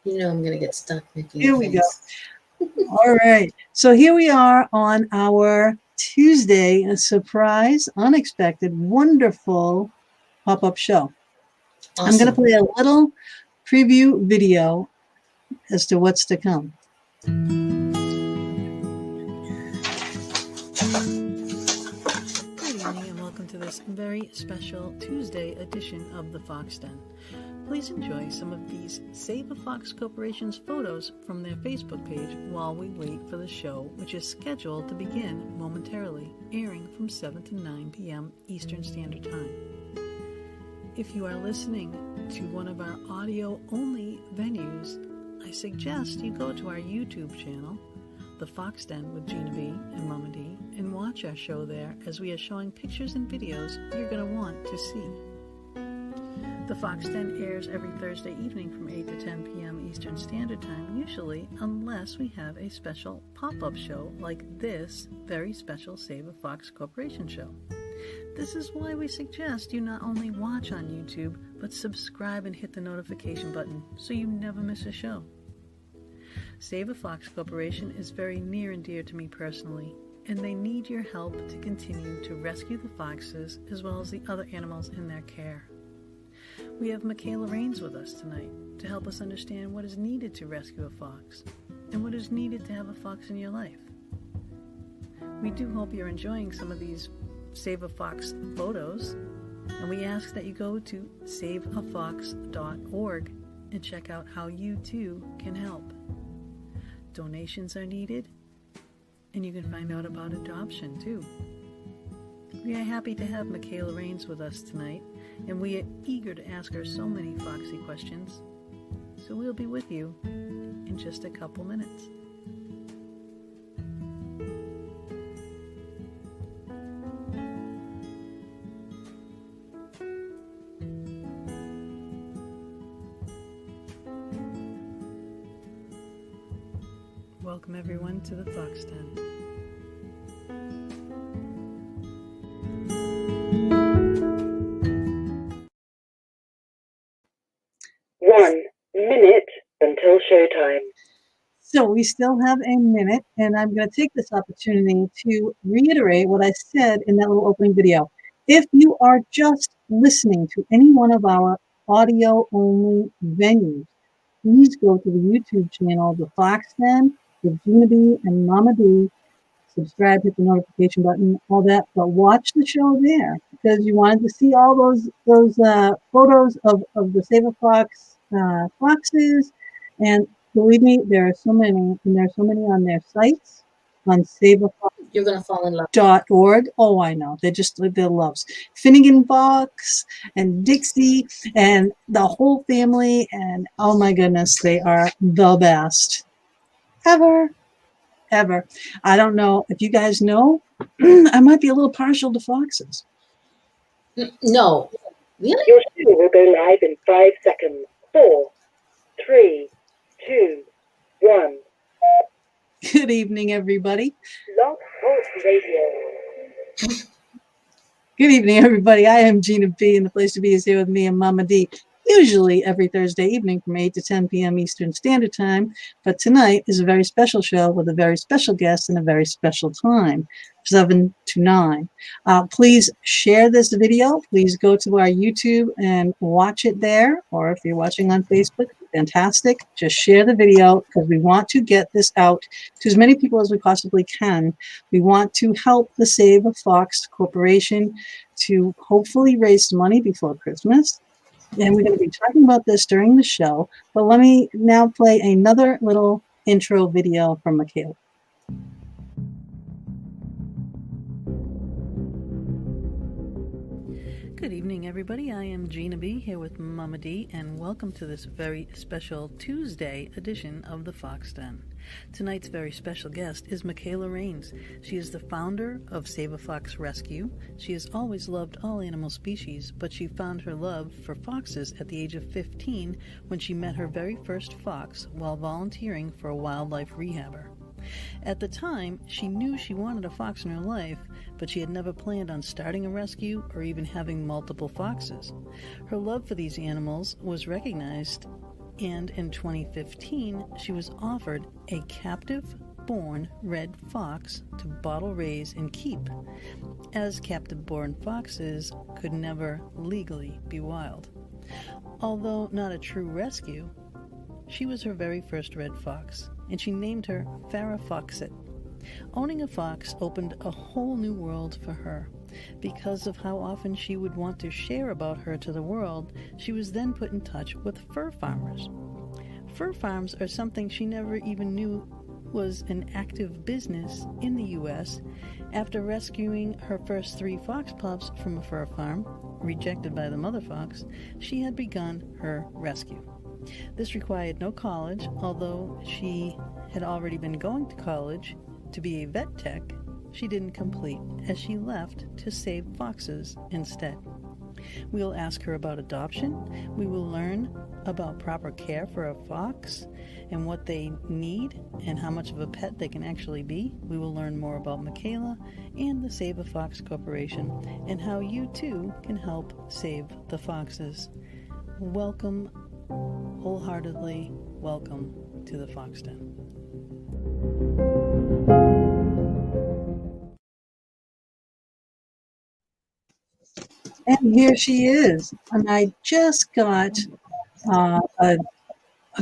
You know I'm going to get stuck making Here a we go. face. All right. So here we are on our Tuesday, a surprise, unexpected, wonderful pop-up show. I'm going to Awesome. play a little preview video as to what's to come. Good evening and welcome to this very special Tuesday edition of the Fox Den. Please enjoy some of these Saveafox Corporation's photos from their Facebook page while we wait for the show, which is scheduled to begin momentarily, airing from 7 to 9 p.m. Eastern Standard Time. If you are listening to one of our audio-only venues, I suggest you go to our YouTube channel, The Fox Den with Gina B and Mama D, and watch our show there as we are showing pictures and videos you're going to want to see. The Fox Den airs every Thursday evening from 8 to 10 p.m. Eastern Standard Time, usually, unless we have a special pop-up show like this very special Saveafox Corporation show. This is why we suggest you not only watch on YouTube, but subscribe and hit the notification button so you never miss a show. Saveafox Corporation is very near and dear to me personally, and they need your help to continue to rescue the foxes as well as the other animals in their care. We have Mikayla Raines with us tonight to help us understand what is needed to rescue a fox and what is needed to have a fox in your life. We do hope you're enjoying some of these Saveafox photos, and we ask that you go to saveafox.org and check out how you too can help. Donations are needed, and you can find out about adoption too. We are happy to have Mikayla Raines with us tonight, and we are eager to ask her so many foxy questions. So we'll be with you in just a couple minutes. Welcome everyone to the Fox Den. One minute until showtime. So we still have a minute, and I'm going to take this opportunity to reiterate what I said in that little opening video. If you are just listening to any one of our audio-only venues, please go to the YouTube channel, The Fox Den, with Gina B and Mama D. Subscribe, hit the notification button, all that, but watch the show there because you wanted to see all those photos of the Saveafox foxes, and believe me, there are so many, and there are so many on their sites on You're going to fall in love. saveafox.org. Oh, I know, they're loves. Finnegan Fox and Dixie and the whole family, and oh my goodness, they are the best ever. I don't know if you guys know, I might be a little partial to foxes. No. Really? Your show will go live in 5 seconds. 4, 3, 2, 1. Good evening, everybody. Log Talk Radio. Good evening, everybody. I am Gina B, and the place to be is here with me and Mama D, usually every Thursday evening from 8 to 10 p.m. Eastern Standard Time. But tonight is a very special show with a very special guest and a very special time, 7 to 9. Please share this video. Please go to our YouTube and watch it there. Or if you're watching on Facebook, fantastic. Just share the video because we want to get this out to as many people as we possibly can. We want to help the Saveafox Corporation to hopefully raise some money before Christmas. And we're going to be talking about this during the show. But let me now play another little intro video from Michaela. Good evening, everybody. I am Gina B here with Mama D, and welcome to this very special Tuesday edition of the Fox Den. Tonight's very special guest is Mikayla Raines. She is the founder of Saveafox Rescue. She has always loved all animal species, but she found her love for foxes at the age of 15 when she met her very first fox while volunteering for a wildlife rehabber. At the time, she knew she wanted a fox in her life, but she had never planned on starting a rescue or even having multiple foxes. Her love for these animals was recognized And in 2015, she was offered a captive-born red fox to bottle raise and keep, as captive-born foxes could never legally be wild. Although not a true rescue, she was her very first red fox, and she named her Saveafox. Owning a fox opened a whole new world for her. Because of how often she would want to share about her to the world, she was then put in touch with fur farmers. Fur farms are something she never even knew was an active business in the U.S. After rescuing her first 3 fox pups from a fur farm, rejected by the mother fox, she had begun her rescue. This required no college, although she had already been going to college to be a vet tech. She didn't complete, as she left to save foxes instead. We will ask her about adoption. We will learn about proper care for a fox and what they need and how much of a pet they can actually be. We will learn more about Michaela and the Saveafox Corporation and how you too can help save the foxes. Welcome, wholeheartedly welcome to the Fox Den. And here she is. And I just got a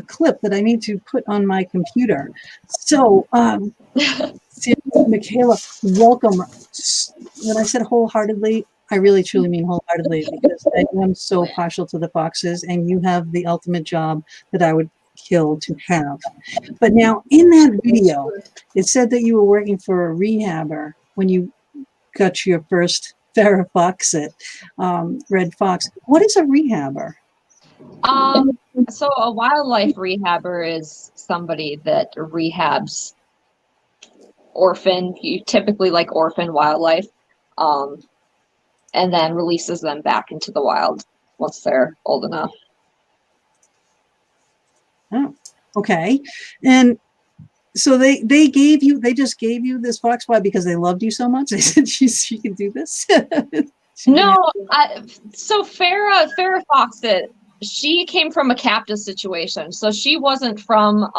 clip that I need to put on my computer. So, Michaela, welcome. When I said wholeheartedly, I really truly mean wholeheartedly, because I am so partial to the foxes, and you have the ultimate job that I would kill to have. But now, in that video, it said that you were working for a rehabber when you got your first Saveafox, red fox. What is a rehabber? So a wildlife rehabber is somebody that rehabs typically like orphan wildlife, and then releases them back into the wild once they're old enough. Oh, okay. And so they just gave you this fox. Why? Because they loved you so much? They said she could do this? No, so Farrah Fawcett, she came from a captive situation. So she wasn't from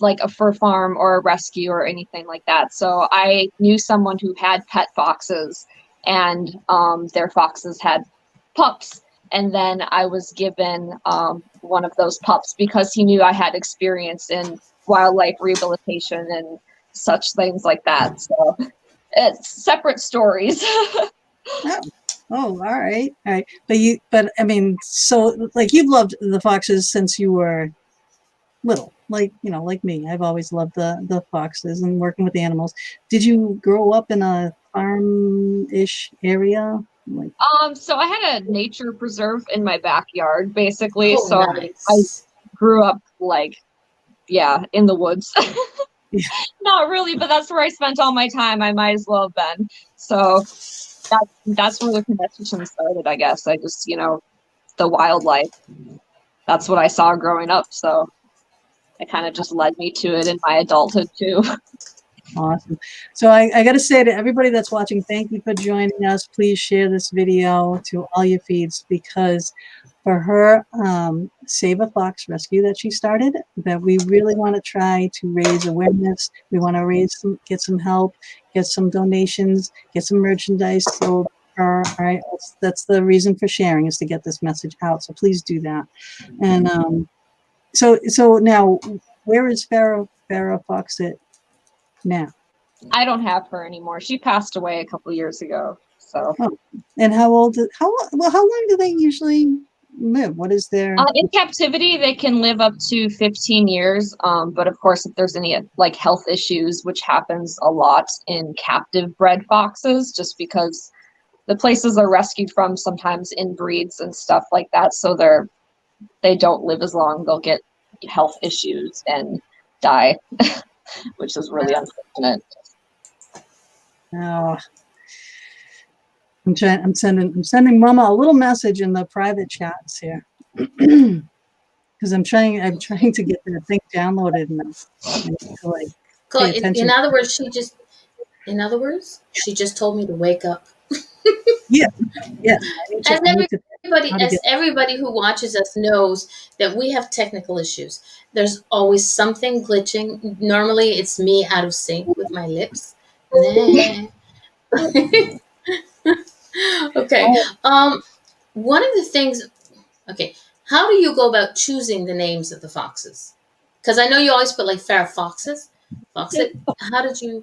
like a fur farm or a rescue or anything like that. So I knew someone who had pet foxes, and their foxes had pups. And then I was given one of those pups because he knew I had experience in wildlife rehabilitation and such things like that. So it's separate stories. Oh, all right. But I mean, so like you've loved the foxes since you were little, like me. I've always loved the foxes and working with the animals. Did you grow up in a farm-ish area? So I had a nature preserve in my backyard, basically. Oh, So nice. I grew up in the woods. Yeah. Not really, but that's where I spent all my time. I might as well have been. So that's where the connection started, I guess. I just, the wildlife, that's what I saw growing up. So it kind of just led me to it in my adulthood too. Awesome. So I got to say to everybody that's watching, thank you for joining us. Please share this video to all your feeds, because for her Saveafox rescue that she started, that we really want to try to raise awareness. We want to get some help, get some donations, get some merchandise sold. All right, that's the reason for sharing, is to get this message out. So please do that. And so now, where is Saveafox at now? I don't have her anymore. She passed away a couple years ago. So. Oh. And how long do they usually live? What is their in captivity? They can live up to 15 years. But of course, if there's any health issues, which happens a lot in captive bred foxes, just because the places they're rescued from sometimes inbreeds and stuff like that, so they don't live as long. They'll get health issues and die, which is really unfortunate. Oh, I'm sending Mama a little message in the private chats here, because I'm trying to get the thing downloaded and pay attention. In other words, she just told me to wake up. Yeah, yeah. I need to how to As get. everybody who watches us knows that we have technical issues. There's always something glitching. Normally, it's me out of sync with my lips. Nah. Okay. One of the things. Okay. How do you go about choosing the names of the foxes? Because I know you always put like fair foxes. Foxit. How did you?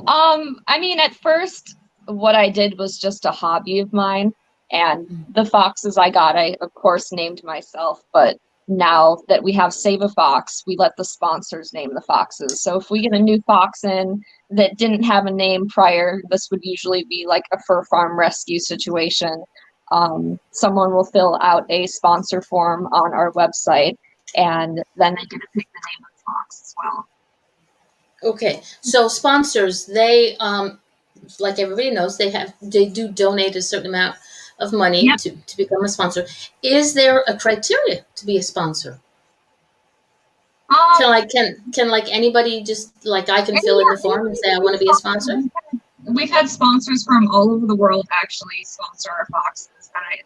I mean, at first, what I did was just a hobby of mine, and the foxes I got, I of course named myself. But now that we have Save a Fox, we let the sponsors name the foxes. So if we get a new fox in that didn't have a name prior, this would usually be like a fur farm rescue situation. Someone will fill out a sponsor form on our website, and then they get to pick the name of the fox as well. Okay. So sponsors, they like everybody knows, they do donate a certain amount of money Yep. to become a sponsor. Is there a criteria to be a sponsor? Can like anybody just like I can fill in the form and say I want to be a sponsor? We've had sponsors from all over the world actually sponsor our foxes.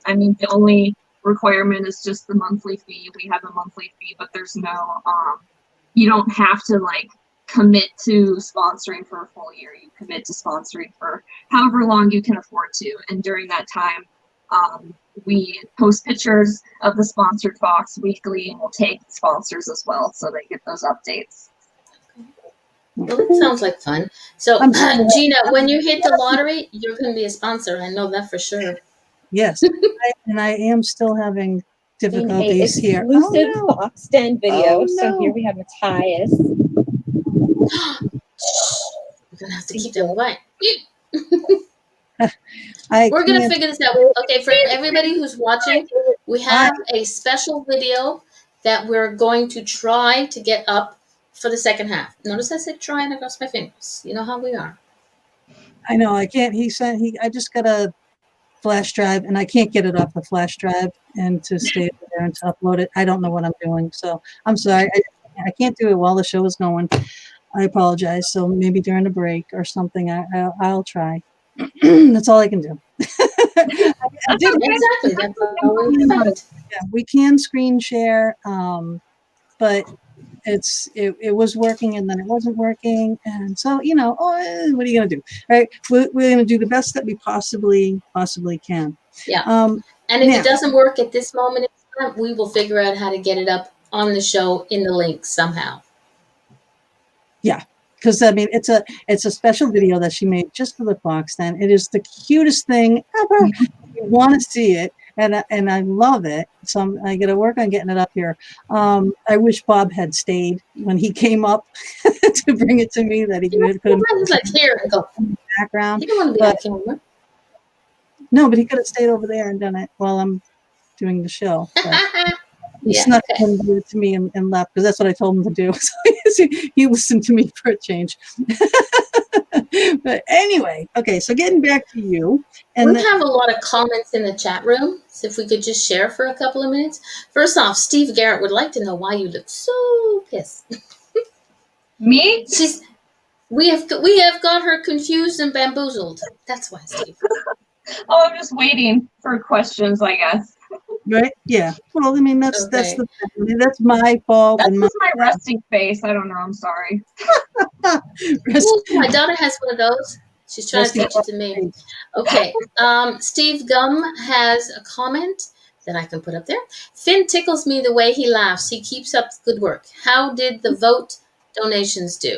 I mean, the only requirement is just the monthly fee. We have a monthly fee, but there's no, you don't have to like commit to sponsoring for a full year. You commit to sponsoring for however long you can afford to. And during that time, we post pictures of the sponsored fox weekly, and we'll take sponsors as well so they get those updates. Well, that sounds like fun. So, Gina, when you hit the lottery, you're going to be a sponsor. I know that for sure. Yes, and I am still having difficulties here. Exclusive Fox Den video. Oh, So no. here we have Matthias. We're going to have to keep them quiet. I We're going to can't- figure this out. Okay, for everybody who's watching, we have a special video that we're going to try to get up for the second half. Notice I said try and I crossed my fingers. You know how we are. I know I can't. I just got a flash drive and I can't get it off the flash drive and to stay over there and to upload it. I don't know what I'm doing. So I'm sorry. I can't do it while the show is going. I apologize. So maybe during the break or something, I'll try. That's all I can do. I did Exactly. That's all we expect. Yeah, we can screen share, but it was working and then it wasn't working, and so what are you gonna do, right? We're gonna do the best that we possibly can. Yeah. And And if it doesn't work at this moment in time, we will figure out how to get it up on the show in the link somehow. Yeah, because I mean it's a special video that she made just for the Fox Den. It is the cutest thing ever. You want to see it. And I love it. So I got to work on getting it up here. I wish Bob had stayed when he came up to bring it to me. That he could have He's like, here and go. background. You don't want to be on camera. No, but he could have stayed over there and done it while I'm doing the show. But he snuck in and gave it to me and left because that's what I told him to do. So he listened to me for a change. But anyway, okay. So getting back to you, and we have a lot of comments in the chat room. So if we could just share for a couple of minutes. First off, Steve Garrett would like to know why you look so pissed. Me? We have got her confused and bamboozled. That's why, Steve. Oh, I'm just waiting for questions, I guess. right? Yeah. Well, I mean that's Okay. that's my fault. That's And just my resting face. I don't know. I'm sorry. Ooh, my daughter has one of those. She's trying to teach it to me. Okay. Steve Gum has a comment that I can put up there. Finn tickles me the way he laughs. He keeps up good work. How did the vote donations do?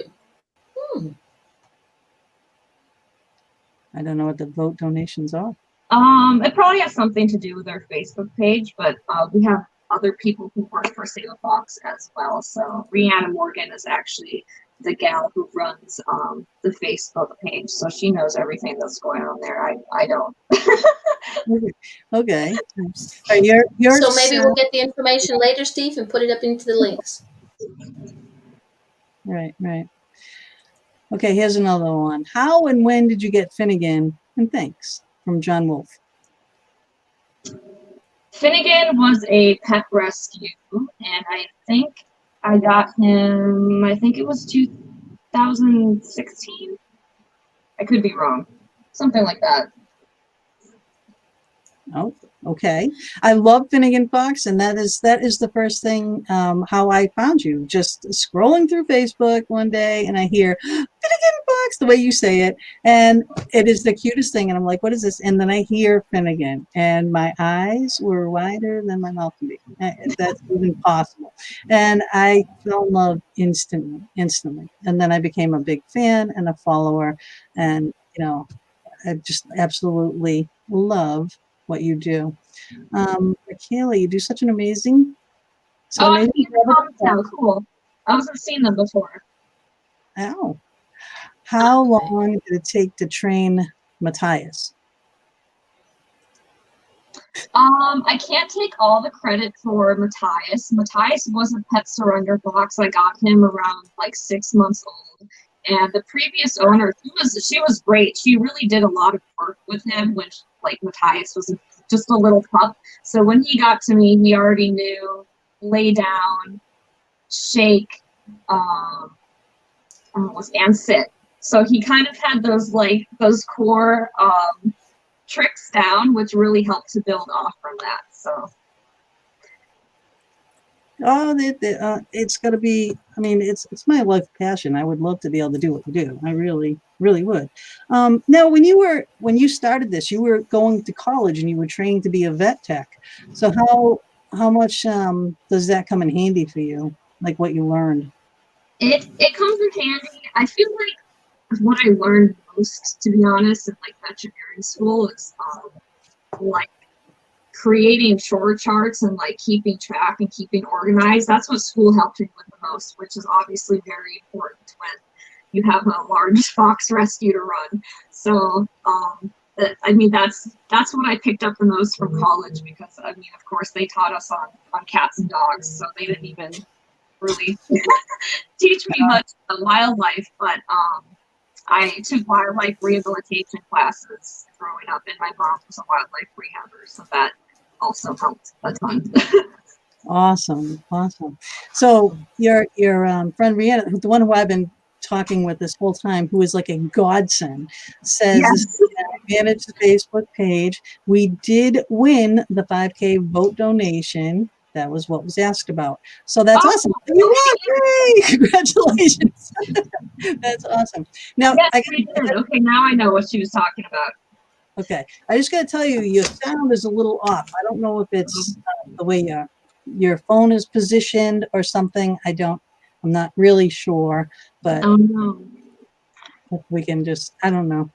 I don't know what the vote donations are. It probably has something to do with our Facebook page, but we have other people who work for Saveafox as well. So Rihanna Morgan is actually the gal who runs the Facebook page, so she knows everything that's going on there. I don't. Okay. You're So maybe we'll get the information later, Steve, and put it up into the links. Right. Okay, here's another one. How and when did you get Finnegan? And thanks, from John Wolf. Finnegan was a pet rescue, and I think I got him, I think it was 2016. I could be wrong. Something like that. Oh, okay. I love Finnegan Fox, and that is the first thing how I found you. Just scrolling through Facebook one day, and I hear Finnegan Fox the way you say it, and it is the cutest thing. And I'm like, "What is this?" And then I hear Finnegan, and my eyes were wider than my mouth can be. That's even possible. And I fell in love instantly, instantly. And then I became a big fan and a follower, and I just absolutely love what you do. Michaela, you do such an amazing, Oh, I've amazing seen the job with comments the now. box. Cool. I wasn't seeing them before. Ow. How Okay. long did it take to train Matthias? I can't take all the credit for Matthias. Matthias was a pet surrender fox. I got him around like 6 months old. And the previous owner, she was great. She really did a lot of work with him when like Matthias was just a little pup. So when he got to me, he already knew lay down, shake, and sit. So he kind of had those core tricks down, which really helped to build off from that. So Oh, it's got to be. I mean, it's my life passion. I would love to be able to do what you do. I really, really would. Now, when you started this, you were going to college and you were training to be a vet tech. So how much does that come in handy for you? Like what you learned? it comes in handy. I feel like what I learned most, to be honest, in like veterinary school is like creating chore charts and like keeping track and keeping organized. That's what school helped me with the most, which is obviously very important when you have a large fox rescue to run. So I mean that's what I picked up the most from college, because I mean of course they taught us on cats and dogs, so they didn't even really teach me much of wildlife, but I took wildlife rehabilitation classes growing up, and my mom was a wildlife rehabber, so that also helped a ton. Awesome, awesome. So your friend Rihanna, the one who I've been talking with this whole time, who is like a godsend, says this Yes. manage the Facebook page. We did win the 5K vote donation. That was what was asked about. So that's Oh, awesome. You won! Yay! Congratulations. That's awesome. Now yes, I we did. Okay, now I know what she was talking about. okay. I just got to tell you, your sound is a little off. I don't know if it's the way your phone is positioned or something. I'm not really sure, but Oh no. if we can just, I don't know.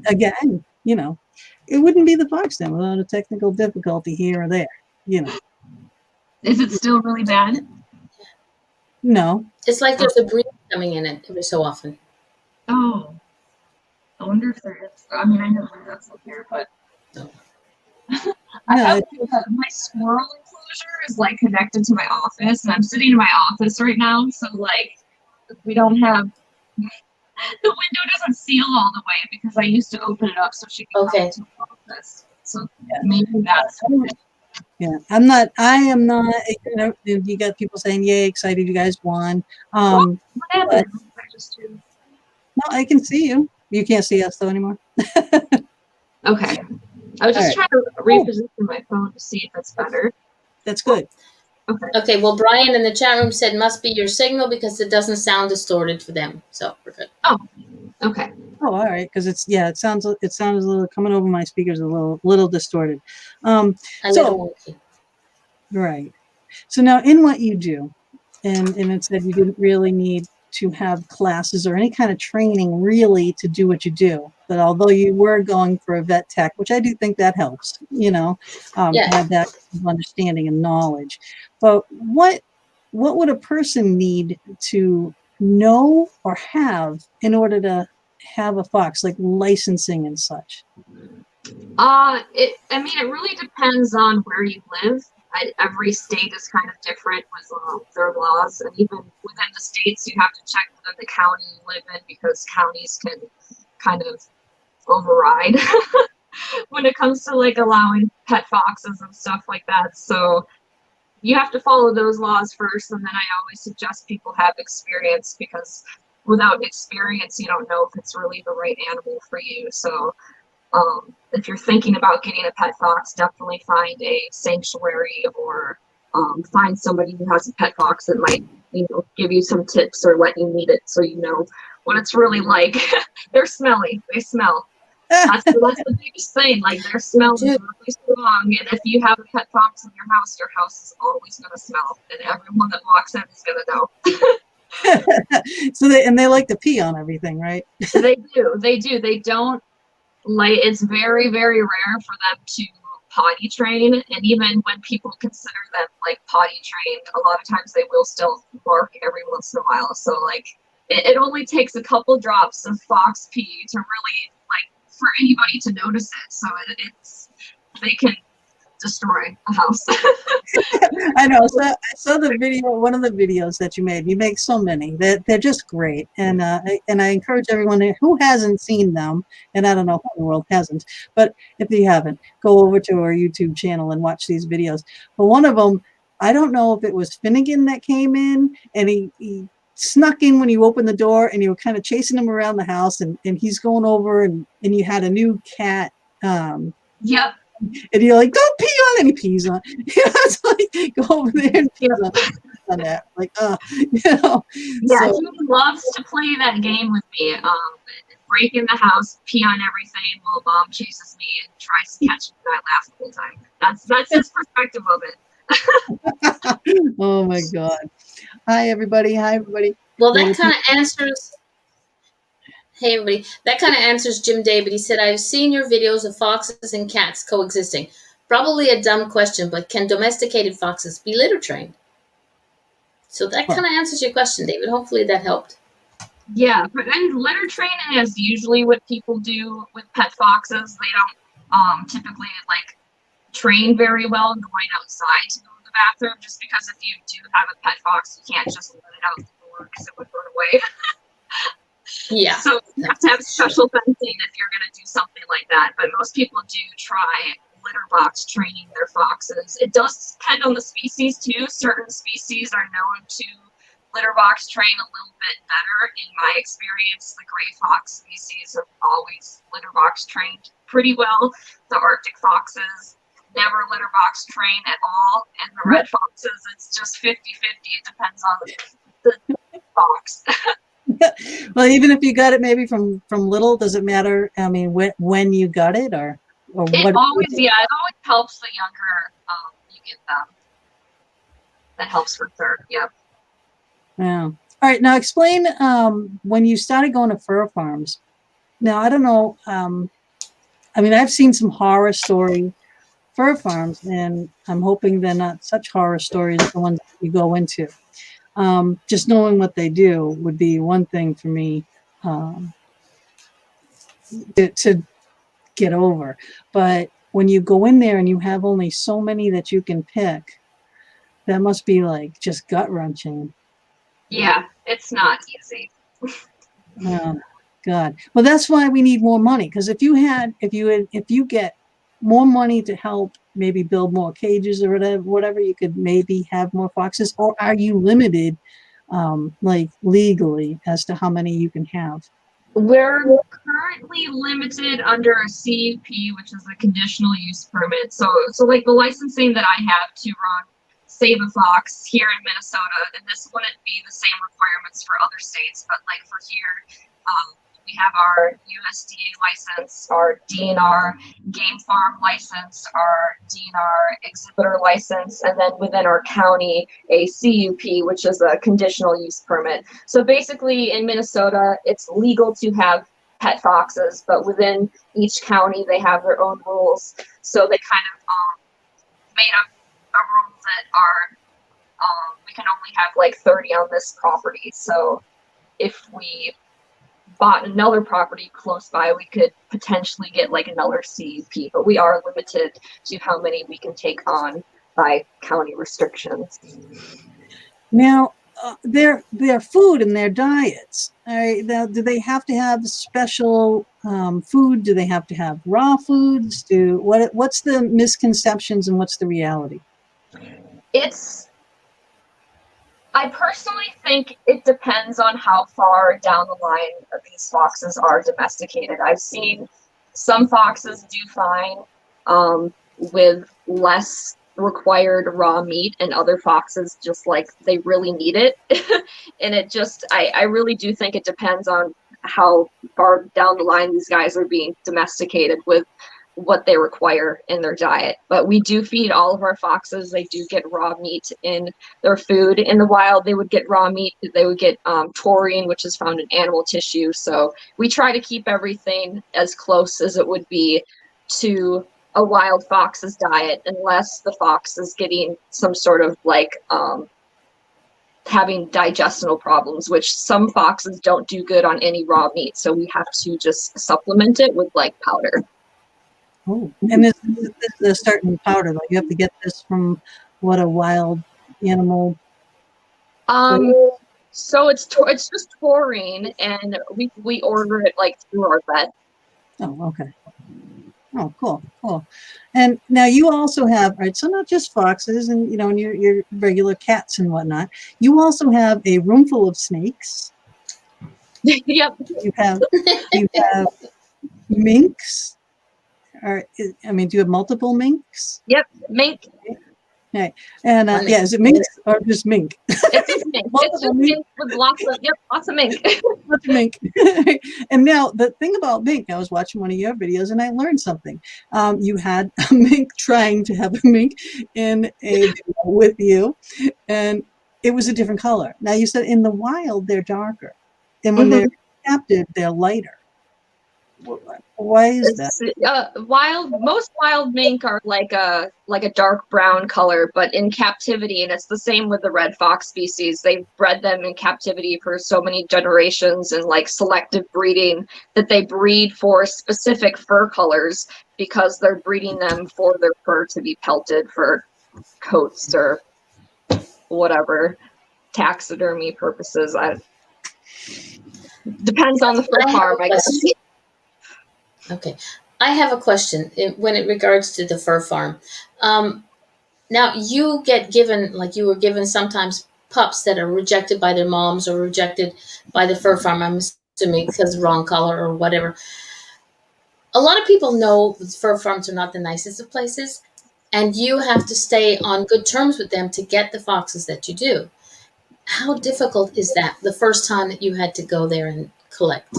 Again, it wouldn't be the Fox Den without a technical difficulty here or there, you know. Is it still really bad? No. It's like there's a breeze coming in it every so often. Oh. I wonder if there is. I mean, I know that's up here, but No, my squirrel enclosure is like connected to my office, and I'm sitting in my office right now, so like we don't have the window doesn't seal all the way because I used to open it up so she could come Okay. into the office. So maybe that's yeah, I am not, you got people saying, yay, excited you guys won. what happened. I just No, I can see you. You can't see us though anymore. okay. I was just All trying to reposition my phone to see if it's better. That's good. Okay, well, Brian in the chat room said must be your signal because it doesn't sound distorted for them. So we're good. Oh, okay. Oh, all right. Because it sounds a little coming over my speakers a little distorted. A little wonky. Right. So now in what you do, and it said you didn't really need to have classes or any kind of training really to do what you do. But although you were going for a vet tech, which I do think that helps, Yeah. have that understanding and knowledge. But what would a person need to know or have in order to have a fox, like licensing and such? It really depends on where you live. Every state is kind of different with their laws, and even within the states, you have to check within the county you live in, because counties can kind of override when it comes to like allowing pet foxes and stuff like that. So you have to follow those laws first, and then I always suggest people have experience, because without experience, you don't know if it's really the right animal for you. So If you're thinking about getting a pet fox, definitely find a sanctuary or find somebody who has a pet fox that might, give you some tips or let you meet it so you know what it's really like. They're smelly. They smell. That's the biggest thing. Like, their smell is really strong, and if you have a pet fox in your house is always going to smell, and everyone that walks in is going to know. So they like to pee on everything, right? They do. They don't like. It's very, very rare for them to potty train, and even when people consider them like potty trained, a lot of times they will still bark every once in a while. So like, it only takes a couple drops of fox pee to really for anybody to notice it. So they can destroy a house. I know. So I saw the video, one of the videos that you made. You make so many. They're just great. And I encourage everyone who hasn't seen them, and I don't know who in the world hasn't, but if you haven't, go over to our YouTube channel and watch these videos. But one of them, I don't know if it was Finnegan that came in, and he snuck in when you opened the door, and you were kind of chasing him around the house, and he's going over, and you had a new cat. Yep. And you're like, don't pee on it. And he pees on it. It's like, go over there and pee on that. Like, Yeah, So, he loves to play that game with me. Break in the house, pee on everything while Mom chases me and tries to catch me, and I laugh the whole time. That's his perspective of it. oh my God. Hi, everybody. Well, that kind of answers. Hey, everybody. That kind of answers Jim David. He said, I've seen your videos of foxes and cats coexisting. Probably a dumb question, but can domesticated foxes be litter trained? So that kind of answers your question, David. Hopefully that helped. Yeah, and litter training is usually what people do with pet foxes. They don't typically train very well going outside to go to the bathroom, just because if you do have a pet fox, you can't just let it out the door because it would run away. Yeah. So you have to have special fencing if you're going to do something like that. But most people do try litter box training their foxes. It does depend on the species too. Certain species are known to litter box train a little bit better. In my experience, the gray fox species have always litter box trained pretty well. The Arctic foxes never litter box train at all. And the red foxes, it's just 50-50. It depends on the fox. Well, even if you got it maybe from little, does it matter? I mean, when you got it, or it what? It always helps the younger you get them. That helps for sure. Yep. Yeah. All right. Now explain when you started going to fur farms. Now, I don't know. I mean, I've seen some horror story fur farms, and I'm hoping they're not such horror stories as the ones that you go into. Just knowing what they do would be one thing for me to get over. But when you go in there and you have only so many that you can pick, that must be like just gut wrenching. Yeah, it's not easy. Oh, God. Well, that's why we need more money. Because if you get more money to help maybe build more cages or whatever, you could maybe have more foxes. Or are you limited, like legally, as to how many you can have? We're currently limited under a CUP, which is a conditional use permit. So like the licensing that I have to run Saveafox here in Minnesota, and this wouldn't be the same requirements for other states, but like for here, we have our USDA license, our DNR game farm license, our DNR exhibitor license, and then within our county, a CUP, which is a conditional use permit. So basically in Minnesota, it's legal to have pet foxes, but within each county, they have their own rules. So they kind of made up a rule that are we can only have like 30 on this property. So if we bought another property close by, we could potentially get like another CUP, but we are limited to how many we can take on by county restrictions. Now, their food and their diets. All right, now, do they have to have special food? Do they have to have raw foods? What's the misconceptions and what's the reality? I personally think it depends on how far down the line these foxes are domesticated. I've seen Some foxes do fine with less required raw meat, and other foxes just like they really need it. And it just I really do think it depends on how far down the line these guys are being domesticated with what they require in their diet. But we do feed all of our foxes. They do get raw meat in their food. In the wild, they would get raw meat. They would get taurine, which is found in animal tissue. So we try to keep everything as close as it would be to a wild fox's diet, unless the fox is getting some sort of like having digestional problems, which some foxes don't do good on any raw meat. So we have to just supplement it with like powder. Oh, and this is a certain powder, like you have to get this from what, a wild animal? So it's just taurine, and we order it like through our vet. Oh, okay. Oh, cool. And now you also have, right, so not just foxes and, and your regular cats and whatnot. You also have a room full of snakes. Yep. You have minks. Do you have multiple minks? Yep, mink. Okay. And is it minks or just mink? It's just mink. It's just mink with lots of mink. Lots of mink. And now the thing about mink, I was watching one of your videos and I learned something. You had a mink trying to have a mink in a video with you, and it was a different color. Now you said in the wild they're darker, and when they're captive they're lighter. Why is that? Most wild mink are like a dark brown color, but in captivity, and it's the same with the red fox species. They've bred them in captivity for so many generations, and like selective breeding, that they breed for specific fur colors because they're breeding them for their fur to be pelted for coats or whatever taxidermy purposes. Depends on the fur farm, I guess. Okay, I have a question when it regards to the fur farm. Now you get given, like you were given sometimes, pups that are rejected by their moms or rejected by the fur farm. I'm assuming because of wrong color or whatever. A lot of people know fur farms are not the nicest of places, and you have to stay on good terms with them to get the foxes that you do. How difficult is that the first time that you had to go there and collect?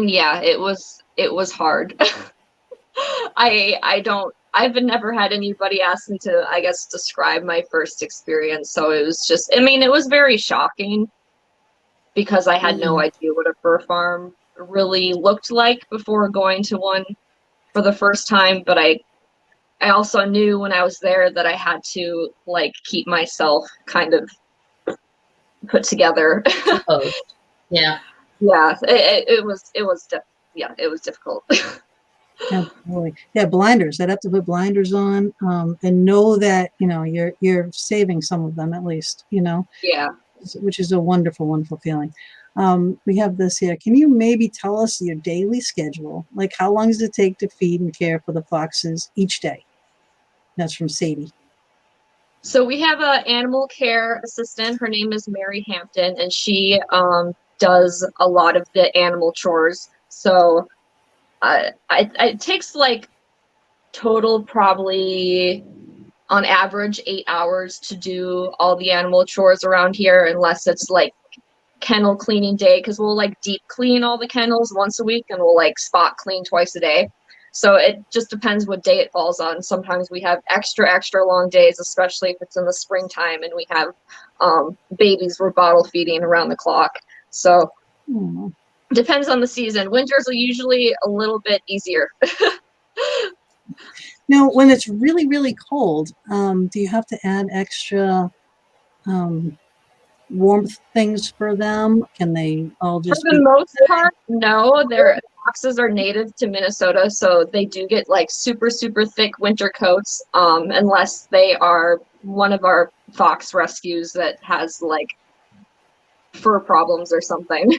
Yeah, it was hard. I've never had anybody ask me to, I guess, describe my first experience. So it was just, it was very shocking because I had no idea what a fur farm really looked like before going to one for the first time. But I also knew when I was there that I had to like keep myself kind of put together. Yeah. It was difficult. Absolutely. Yeah, blinders. I'd have to put blinders on, and know that you're saving some of them at least. Yeah. Which is a wonderful, wonderful feeling. We have this here. Can you maybe tell us your daily schedule? Like, how long does it take to feed and care for the foxes each day? That's from Sadie. So we have an animal care assistant. Her name is Mary Hampton, and she does a lot of the animal chores. So it takes like total probably on average 8 hours to do all the animal chores around here, unless it's like kennel cleaning day, because we'll like deep clean all the kennels once a week, and we'll like spot clean twice a day. So it just depends what day it falls on. Sometimes we have extra long days, especially if it's in the springtime and we have babies we're bottle feeding around the clock. So depends on the season. Winters are usually a little bit easier. Now, when it's really, really cold, do you have to add extra warmth things for them? Can they all just For the most part, no. Their foxes are native to Minnesota, so they do get like super thick winter coats, unless they are one of our fox rescues that has like fur problems or something.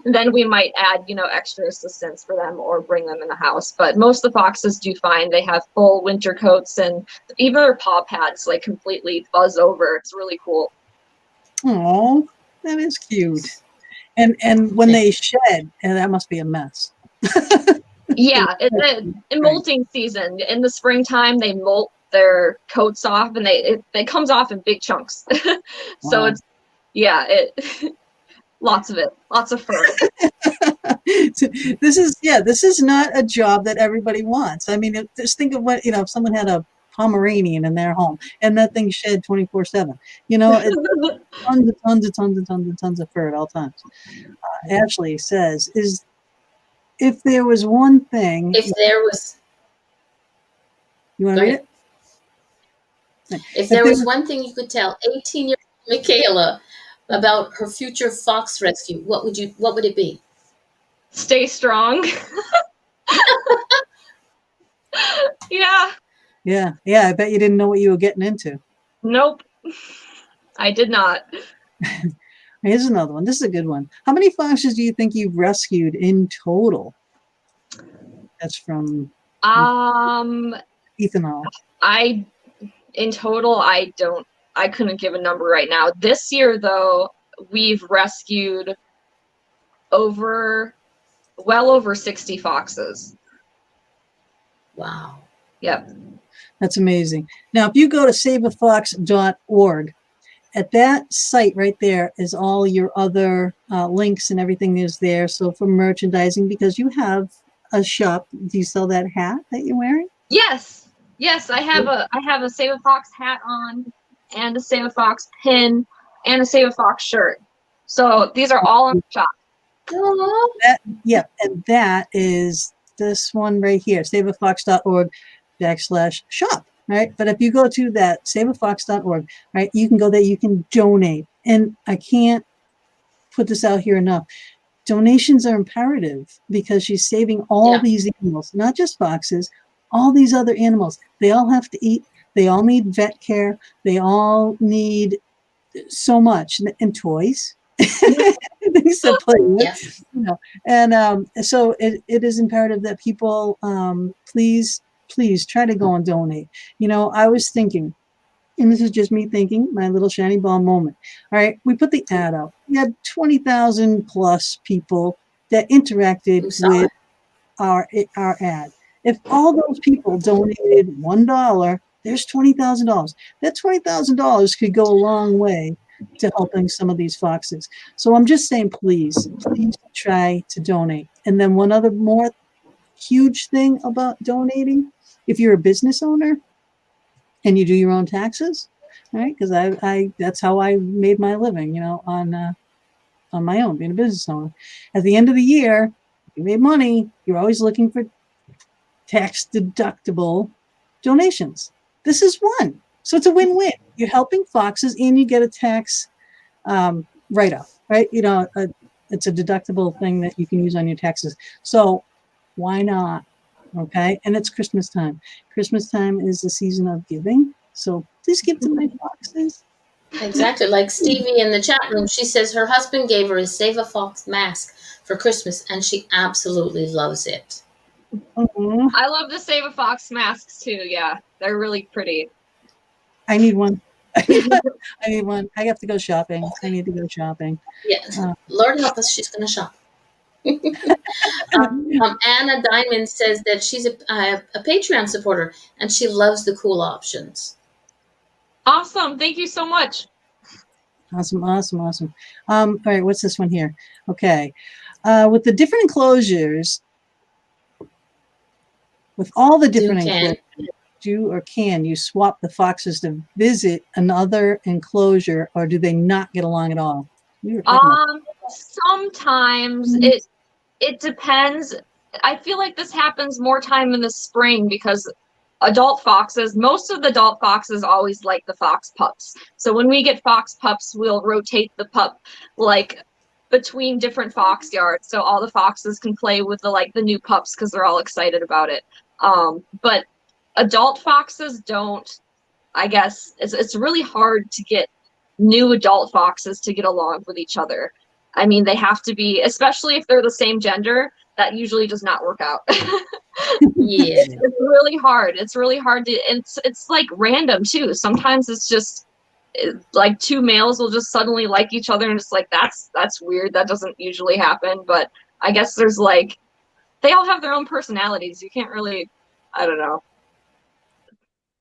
Then we might add extra assistance for them or bring them in the house. But most of the foxes do fine. They have full winter coats, and even their paw pads like completely fuzz over. It's really cool. Oh, That is cute. And when they shed, and that must be a mess. Yeah, in molting season, in the springtime, they molt their coats off, and it comes off in big chunks. So Wow. it's lots of it, lots of fur. This is not a job that everybody wants. I mean, just think of what, if someone had a Pomeranian in their home and that thing shed 24/7, it's tons of fur at all times. Ashley says, if there was one thing, If there was, you want to go read ahead. it? If there was one thing you could tell 18-year-old Michaela about her future fox rescue, what would it be? Stay strong. Yeah. Yeah. I bet you didn't know what you were getting into. Nope. I did not. Here's another one. This is a good one. How many foxes do you think you've rescued in total? That's from Ethanol. In total, I couldn't give a number right now. This year, though, we've rescued well over 60 foxes. Wow. Yep. That's amazing. Now, if you go to saveafox.org, at that site right there is all your other links and everything is there. So for merchandising, because you have a shop, do you sell that hat that you're wearing? Yes, I have a Save a Fox hat on, and a Save a Fox pin, and a Save a Fox shirt. So these are all in the shop. And that is this one right here, saveafox.org/shop. Right. But if you go to that saveafox.org, right, you can go there, you can donate. And I can't put this out here enough. Donations are imperative because she's saving all these animals, not just foxes, all these other animals. They all have to eat. They all need vet care. They all need so much, and toys. Things to play with. Yes. And so it is imperative that people please try to go and donate. I was thinking, and this is just me thinking, my little shiny ball moment. All right, we put the ad out. We had 20,000 plus people that interacted with our ad. If all those people donated $1, there's $20,000. That $20,000 could go a long way to helping some of these foxes. So I'm just saying, please try to donate. And then one other more huge thing about donating, if you're a business owner and you do your own taxes, right? Because I that's how I made my living, on my own, being a business owner. At the end of the year, you made money, you're always looking for tax deductible donations. This is one. So it's a win-win. You're helping foxes and you get a tax write-off, right? It's a deductible thing that you can use on your taxes. So why not? Okay. And it's Christmas time. Christmas time is the season of giving. So please give to my foxes. Exactly. Like Stevie in the chat room, she says her husband gave her a Save a Fox mask for Christmas and she absolutely loves it. Mm-hmm. I love the Save a Fox masks too. Yeah, they're really pretty. I need one. I need one. I have to go shopping. I need to go shopping. Yeah. Lord help us, she's going to shop. Anna Diamond says that she's a Patreon supporter and she loves the cool options. Awesome. Thank you so much. Awesome. All right, what's this one here? Okay. With the different enclosures, with all the different enclosures, can you swap the foxes to visit another enclosure, or do they not get along at all? Sometimes it depends. I feel like this happens more time in the spring because most of the adult foxes always like the fox pups. So when we get fox pups, we'll rotate the pup like between different fox yards, so all the foxes can play with the new pups because they're all excited about it. But adult foxes don't. I guess it's really hard to get new adult foxes to get along with each other. I mean, they have to be, especially if they're the same gender, that usually does not work out. Yeah. It's really hard. It's really hard to, it's like random too. Sometimes it's like two males will just suddenly like each other, and it's like that's weird. That doesn't usually happen, but I guess there's like they all have their own personalities. You can't really, I don't know.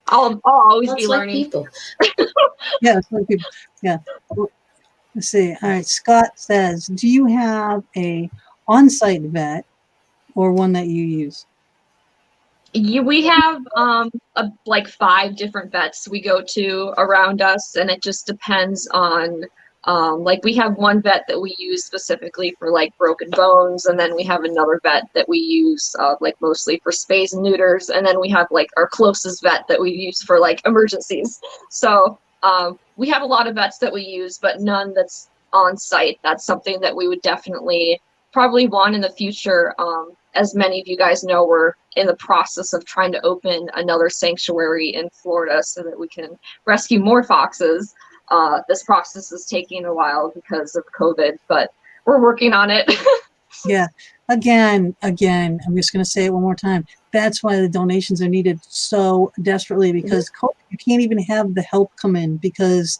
I'll always be learning. People. Yeah, it's like people. Yeah. Let's see. All right. Scott says, do you have a on-site vet or one that you use? We have like 5 different vets we go to around us, and it just depends on like we have one vet that we use specifically for like broken bones, and then we have another vet that we use like mostly for spays and neuters, and then we have like our closest vet that we use for like emergencies. So we have a lot of vets that we use, but none that's on site. That's something that we would definitely probably want in the future. As many of you guys know, we're in the process of trying to open another sanctuary in Florida so that we can rescue more foxes. This process is taking a while because of COVID, but we're working on it. Yeah. Again, I'm just going to say it one more time. That's why the donations are needed so desperately, because COVID, you can't even have the help come in because,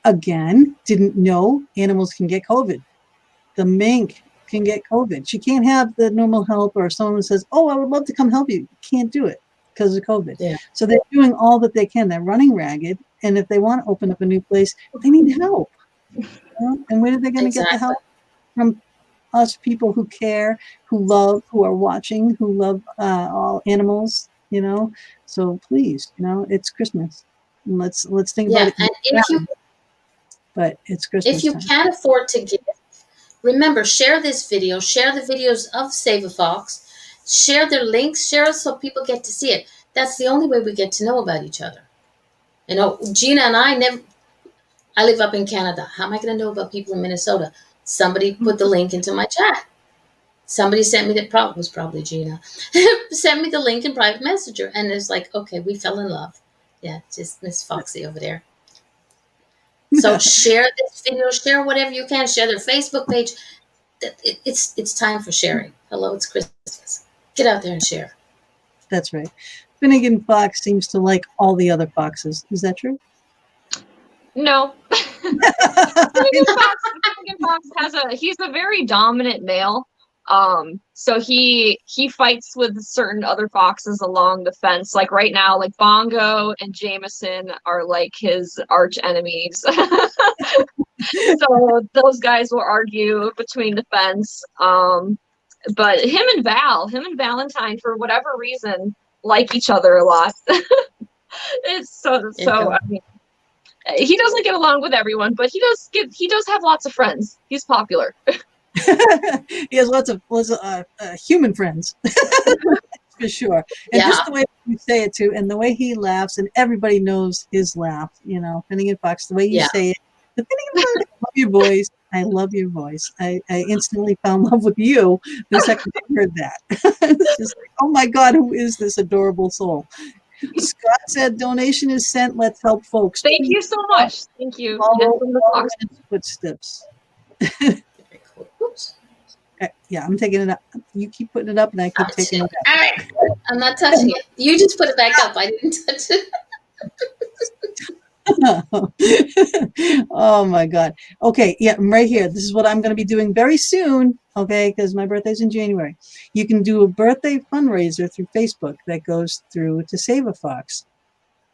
again, didn't know animals can get COVID. The mink can get COVID. She can't have the normal help, or someone says, oh, I would love to come help you. Can't do it because of COVID. Yeah. So they're doing all that they can. They're running ragged. And if they want to open up a new place, they need help. You know? And where are they going to get the help? From us people who care, who love, who are watching, who love all animals, you know. So please, you know, it's Christmas. And let's think about it. And but it's Christmas. If you can't afford to give, remember, share this video, share the videos of Saveafox, share their links, share it so people get to see it. That's the only way we get to know about each other. You know, Gina and I live up in Canada. How am I going to know about people in Minnesota? Somebody put the link into my chat. Somebody sent me was probably Gina, sent me the link in private messenger. And it's like, okay, we fell in love. Yeah, just Miss Foxy over there. So share this video, share whatever you can, share their Facebook page. It's time for sharing. Hello, it's Christmas. Get out there and share. That's right. Finnegan Fox seems to like all the other foxes. Is that true? No. Finnegan Fox he's a very dominant male. So he fights with certain other foxes along the fence. Like right now, like Bongo and Jameson are like his arch enemies. So those guys will argue between the fence. But him and Valentine, for whatever reason, like each other a lot. It's so I mean, he doesn't get along with everyone, but he does have lots of friends. He's popular. He has lots of human friends. For sure. And just the way you say it too, and the way he laughs, and everybody knows his laugh, you know, Finnegan Fox, the way you say it. The Finnegan Fox, I love your voice. I love your voice. I instantly found love with you the second I heard that. It's just like, oh my God, who is this adorable soul? Scott said donation is sent. Let's help folks. Thank you so much. Thank you. Follow the footsteps. Yeah, I'm taking it up. You keep putting it up, and I keep taking it up. All right. I'm not touching it. You just put it back up. I didn't touch it. Oh my God. Okay, yeah, I'm right here. This is what I'm going to be doing very soon, okay, because my birthday's in January. You can do a birthday fundraiser through Facebook that goes through to Saveafox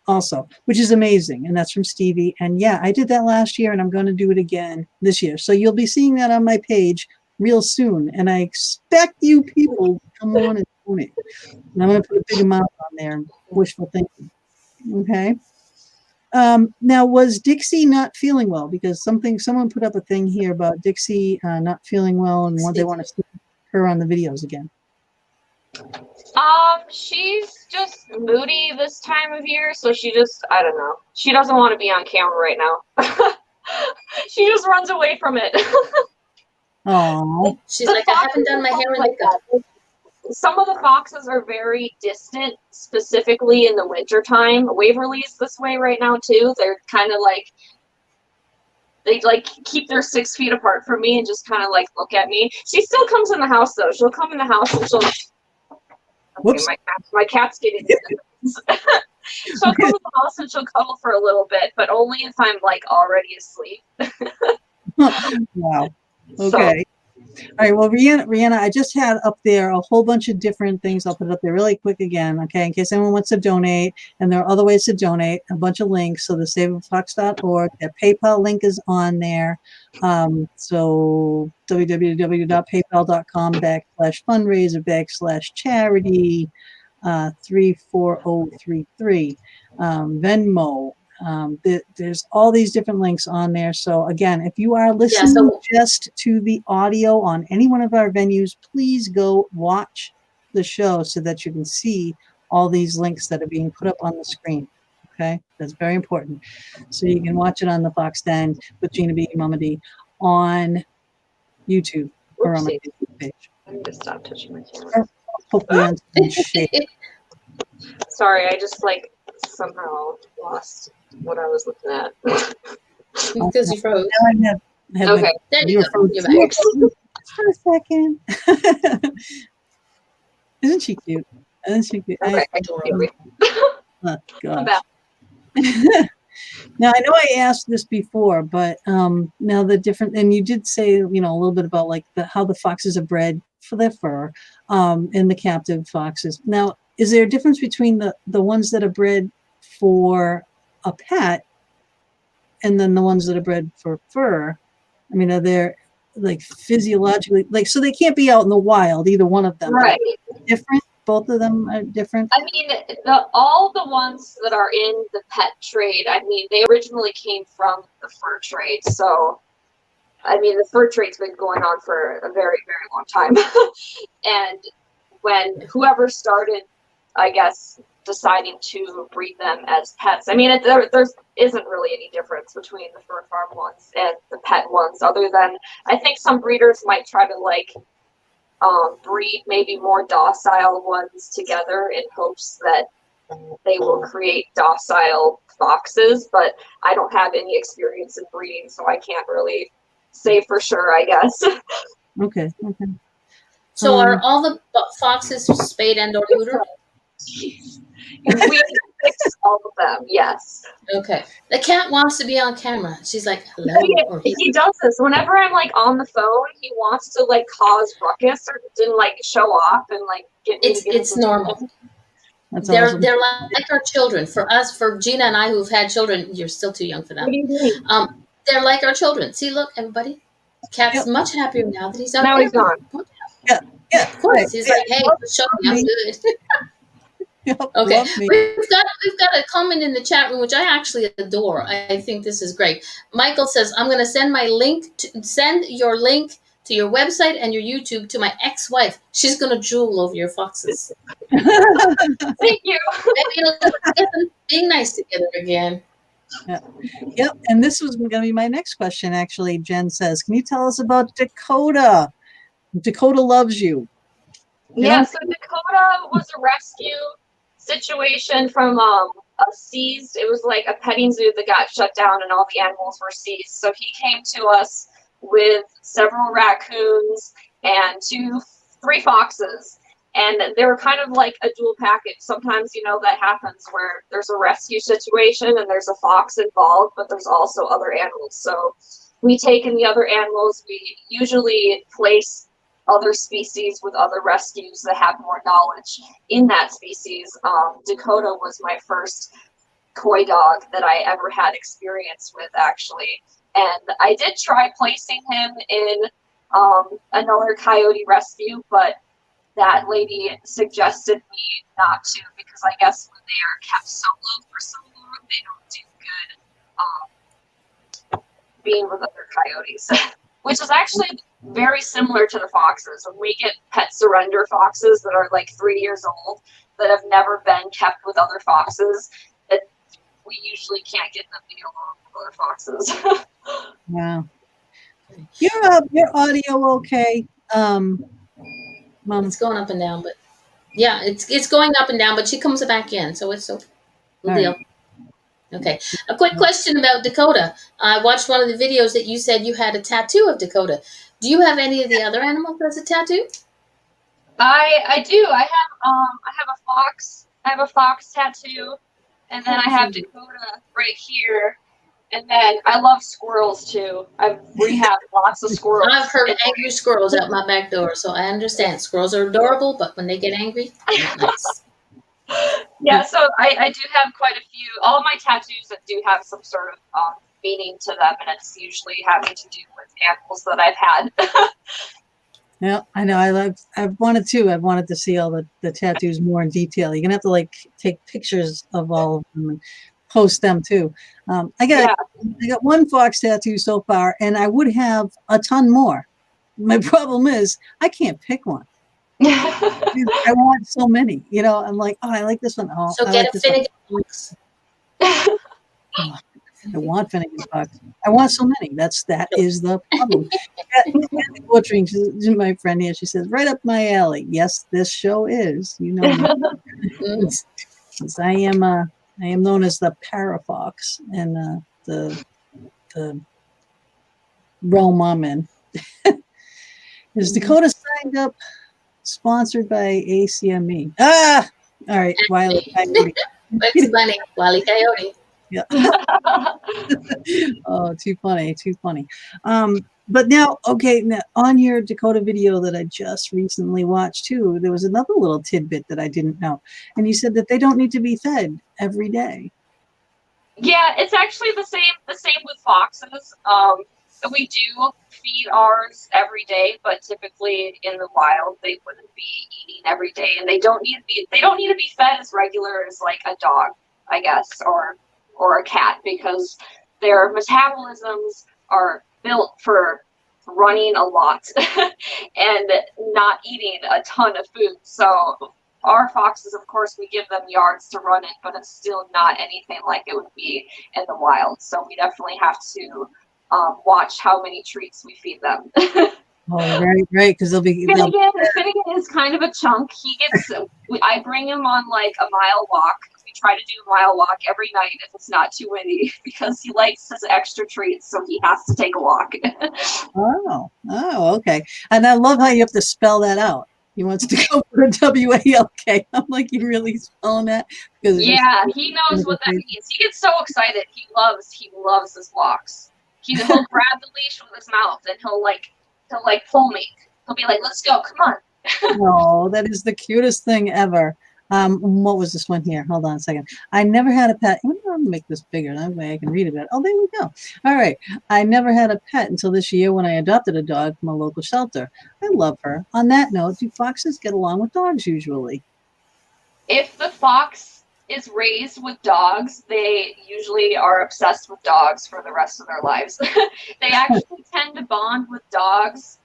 also, which is amazing, and that's from Stevie. And yeah, I did that last year, and I'm going to do it again this year. So you'll be seeing that on my page real soon, and I expect you people to come on and donate. And I'm going to put a big amount on there, wishful thinking, okay? Now, was Dixie not feeling well? Because someone put up a thing here about Dixie not feeling well, and they want to see her on the videos again. She's just moody this time of year, so I don't know. She doesn't want to be on camera right now. She just runs away from it. Oh, she's like, I haven't done my hair and makeup. Some of the foxes are very distant, specifically in the wintertime. Waverly's this way right now too. They're kind of like, they like keep their 6 feet apart from me and just kind of like look at me. She still comes in the house though. She'll come in the house and she'll. Okay, my cat's getting. She'll come in the house and she'll cuddle for a little bit, but only if I'm like already asleep. Wow. So, Okay. All right. Well, Rihanna, I just had up there a whole bunch of different things. I'll put it up there really quick again, okay, in case anyone wants to donate. And there are other ways to donate, a bunch of links. So the saveafox.org, their PayPal link is on there. So www.paypal.com/fundraiser/charity 34033. Venmo. There's all these different links on there. So again, if you are listening just to the audio on any one of our venues, please go watch the show so that you can see all these links that are being put up on the screen. Okay, that's very important. So you can watch it on the Fox Den with Gina B. Mama D on YouTube or on my Facebook page. I need to stop touching my camera. Or hopefully on some shade. Sorry, I just like somehow lost what I was looking at. Because you froze. Now I have Okay. There you go. You're back. For a second. Isn't she cute? Isn't she cute? Okay. Oh, I'm gosh. back. Now I know I asked this before, but now the different, and you did say, a little bit about like how the foxes are bred for their fur, and the captive foxes. Now, is there a difference between the ones that are bred for a pet and then the ones that are bred for fur? I mean, are there like physiologically, like, so they can't be out in the wild, either one of them, Right. Different? Both of them are different? I mean, all the ones that are in the pet trade, I mean, they originally came from the fur trade. So, I mean, the fur trade's been going on for a very, very long time. And when whoever started, I guess, deciding to breed them as pets, I mean, there isn't really any difference between the fur farm ones and the pet ones, other than I think some breeders might try to like breed maybe more docile ones together in hopes that they will create docile foxes, but I don't have any experience in breeding, so I can't really say for sure, I guess. Okay. So are all the foxes spayed and or neutered? We fix all of them, yes. Okay. The cat wants to be on camera. She's like, hello. He does this. Whenever I'm like on the phone, he wants to like cause ruckus or to like show off and like get me to get it's normal. That's They're awesome. they're like our children. For us, for Gina and I who've had children, you're still too young for them. What do you mean? They're like our children. See, look, everybody. Cat's much happier now that he's out Now there. he's gone. Yeah. Of course. He's like, hey, show me, I'm good. Okay, we've got a comment in the chat room which I actually adore. I think this is great. Michael says, "I'm going to send send your link to your website and your YouTube to my ex-wife. She's going to drool over your foxes." Thank you. Maybe it'll get them being nice together again. Yep. And this was going to be my next question. Actually, Jen says, "Can you tell us about Dakota? Dakota loves you." Yeah. So Dakota was a rescue situation from a seized. It was like a petting zoo that got shut down and all the animals were seized. So he came to us with several raccoons and 3 foxes, and they were kind of like a dual package. Sometimes that happens where there's a rescue situation and there's a fox involved, but there's also other animals. So we take in the other animals. We usually place other species with other rescues that have more knowledge in that species. Dakota was my first coy dog that I ever had experience with, actually. And I did try placing him in another coyote rescue, but that lady suggested me not to, because I guess when they are kept solo for so long, they don't do good being with other coyotes. Which is actually very similar to the foxes. When we get pet surrender foxes that are like 3 years old that have never been kept with other foxes, we usually can't get them to get along with other foxes. Wow. Your audio okay? Mom. It's going up and down, but yeah, it's going up and down, but she comes back in, so it's no deal. Right. Okay. A quick question about Dakota. I watched one of the videos that you said you had a tattoo of Dakota. Do you have any of the other animals as a tattoo? I do. I have a fox. I have a fox tattoo. And then I have Dakota right here. And then I love squirrels too. We have lots of squirrels. I've heard angry squirrels out my back door, so I understand. Squirrels are adorable, but when they get angry, not nice. Yeah, so I do have quite a few. All of my tattoos that do have some sort of meaning to them, and it's usually having to do with animals that I've had. Yeah, I know. I've wanted to. I've wanted to see all the tattoos more in detail. You're gonna have to like take pictures of all of them and post them too. I got one fox tattoo so far, and I would have a ton more. My problem is I can't pick one. I want so many. You know, I'm like, oh, I like this one. Oh, So I get like a this one. Finnegan. Oh, I want Finnegan fox. I want so many. That is the problem. Kathy Butchering, she's my friend here. She says, right up my alley. Yes, this show is. You know, since I am known as the parafox and the realm I'm in. Is Dakota signed up? Sponsored by ACME. Ah, all right. Wiley Coyote. Bugs Bunny, Wile Coyote. Yeah. Oh, too funny, too funny. But now, okay, now on your Dakota video that I just recently watched too, there was another little tidbit that I didn't know, and you said that they don't need to be fed every day. Yeah, it's actually the same with foxes. We do feed ours every day, but typically in the wild they wouldn't be eating every day, and they don't need to be fed as regular as like a dog, I guess, or a cat, because their metabolisms are built for running a lot and not eating a ton of food. So our foxes, of course, we give them yards to run in, but it's still not anything like it would be in the wild. So we definitely have to watch how many treats we feed them. Oh, right, because Finnegan is kind of a chunk. I bring him on like a mile walk. We try to do a mile walk every night if it's not too windy, because he likes his extra treats, so he has to take a walk. Oh, okay. And I love how you have to spell that out. He wants to go for a WALK. I'm like, you really spelling that? Because yeah, he knows what that means. He gets so excited. He loves his walks. He'll grab the leash with his mouth and he'll pull me. He'll be like, "Let's go, come on." Oh, that is the cutest thing ever. What was this one here? Hold on a second. I never had a pet. I'm going to make this bigger. That way I can read about it. Oh, there we go. All right. I never had a pet until this year when I adopted a dog from a local shelter. I love her. On that note, do foxes get along with dogs usually? If the fox is raised with dogs, they usually are obsessed with dogs for the rest of their lives. They actually tend to bond with dogs.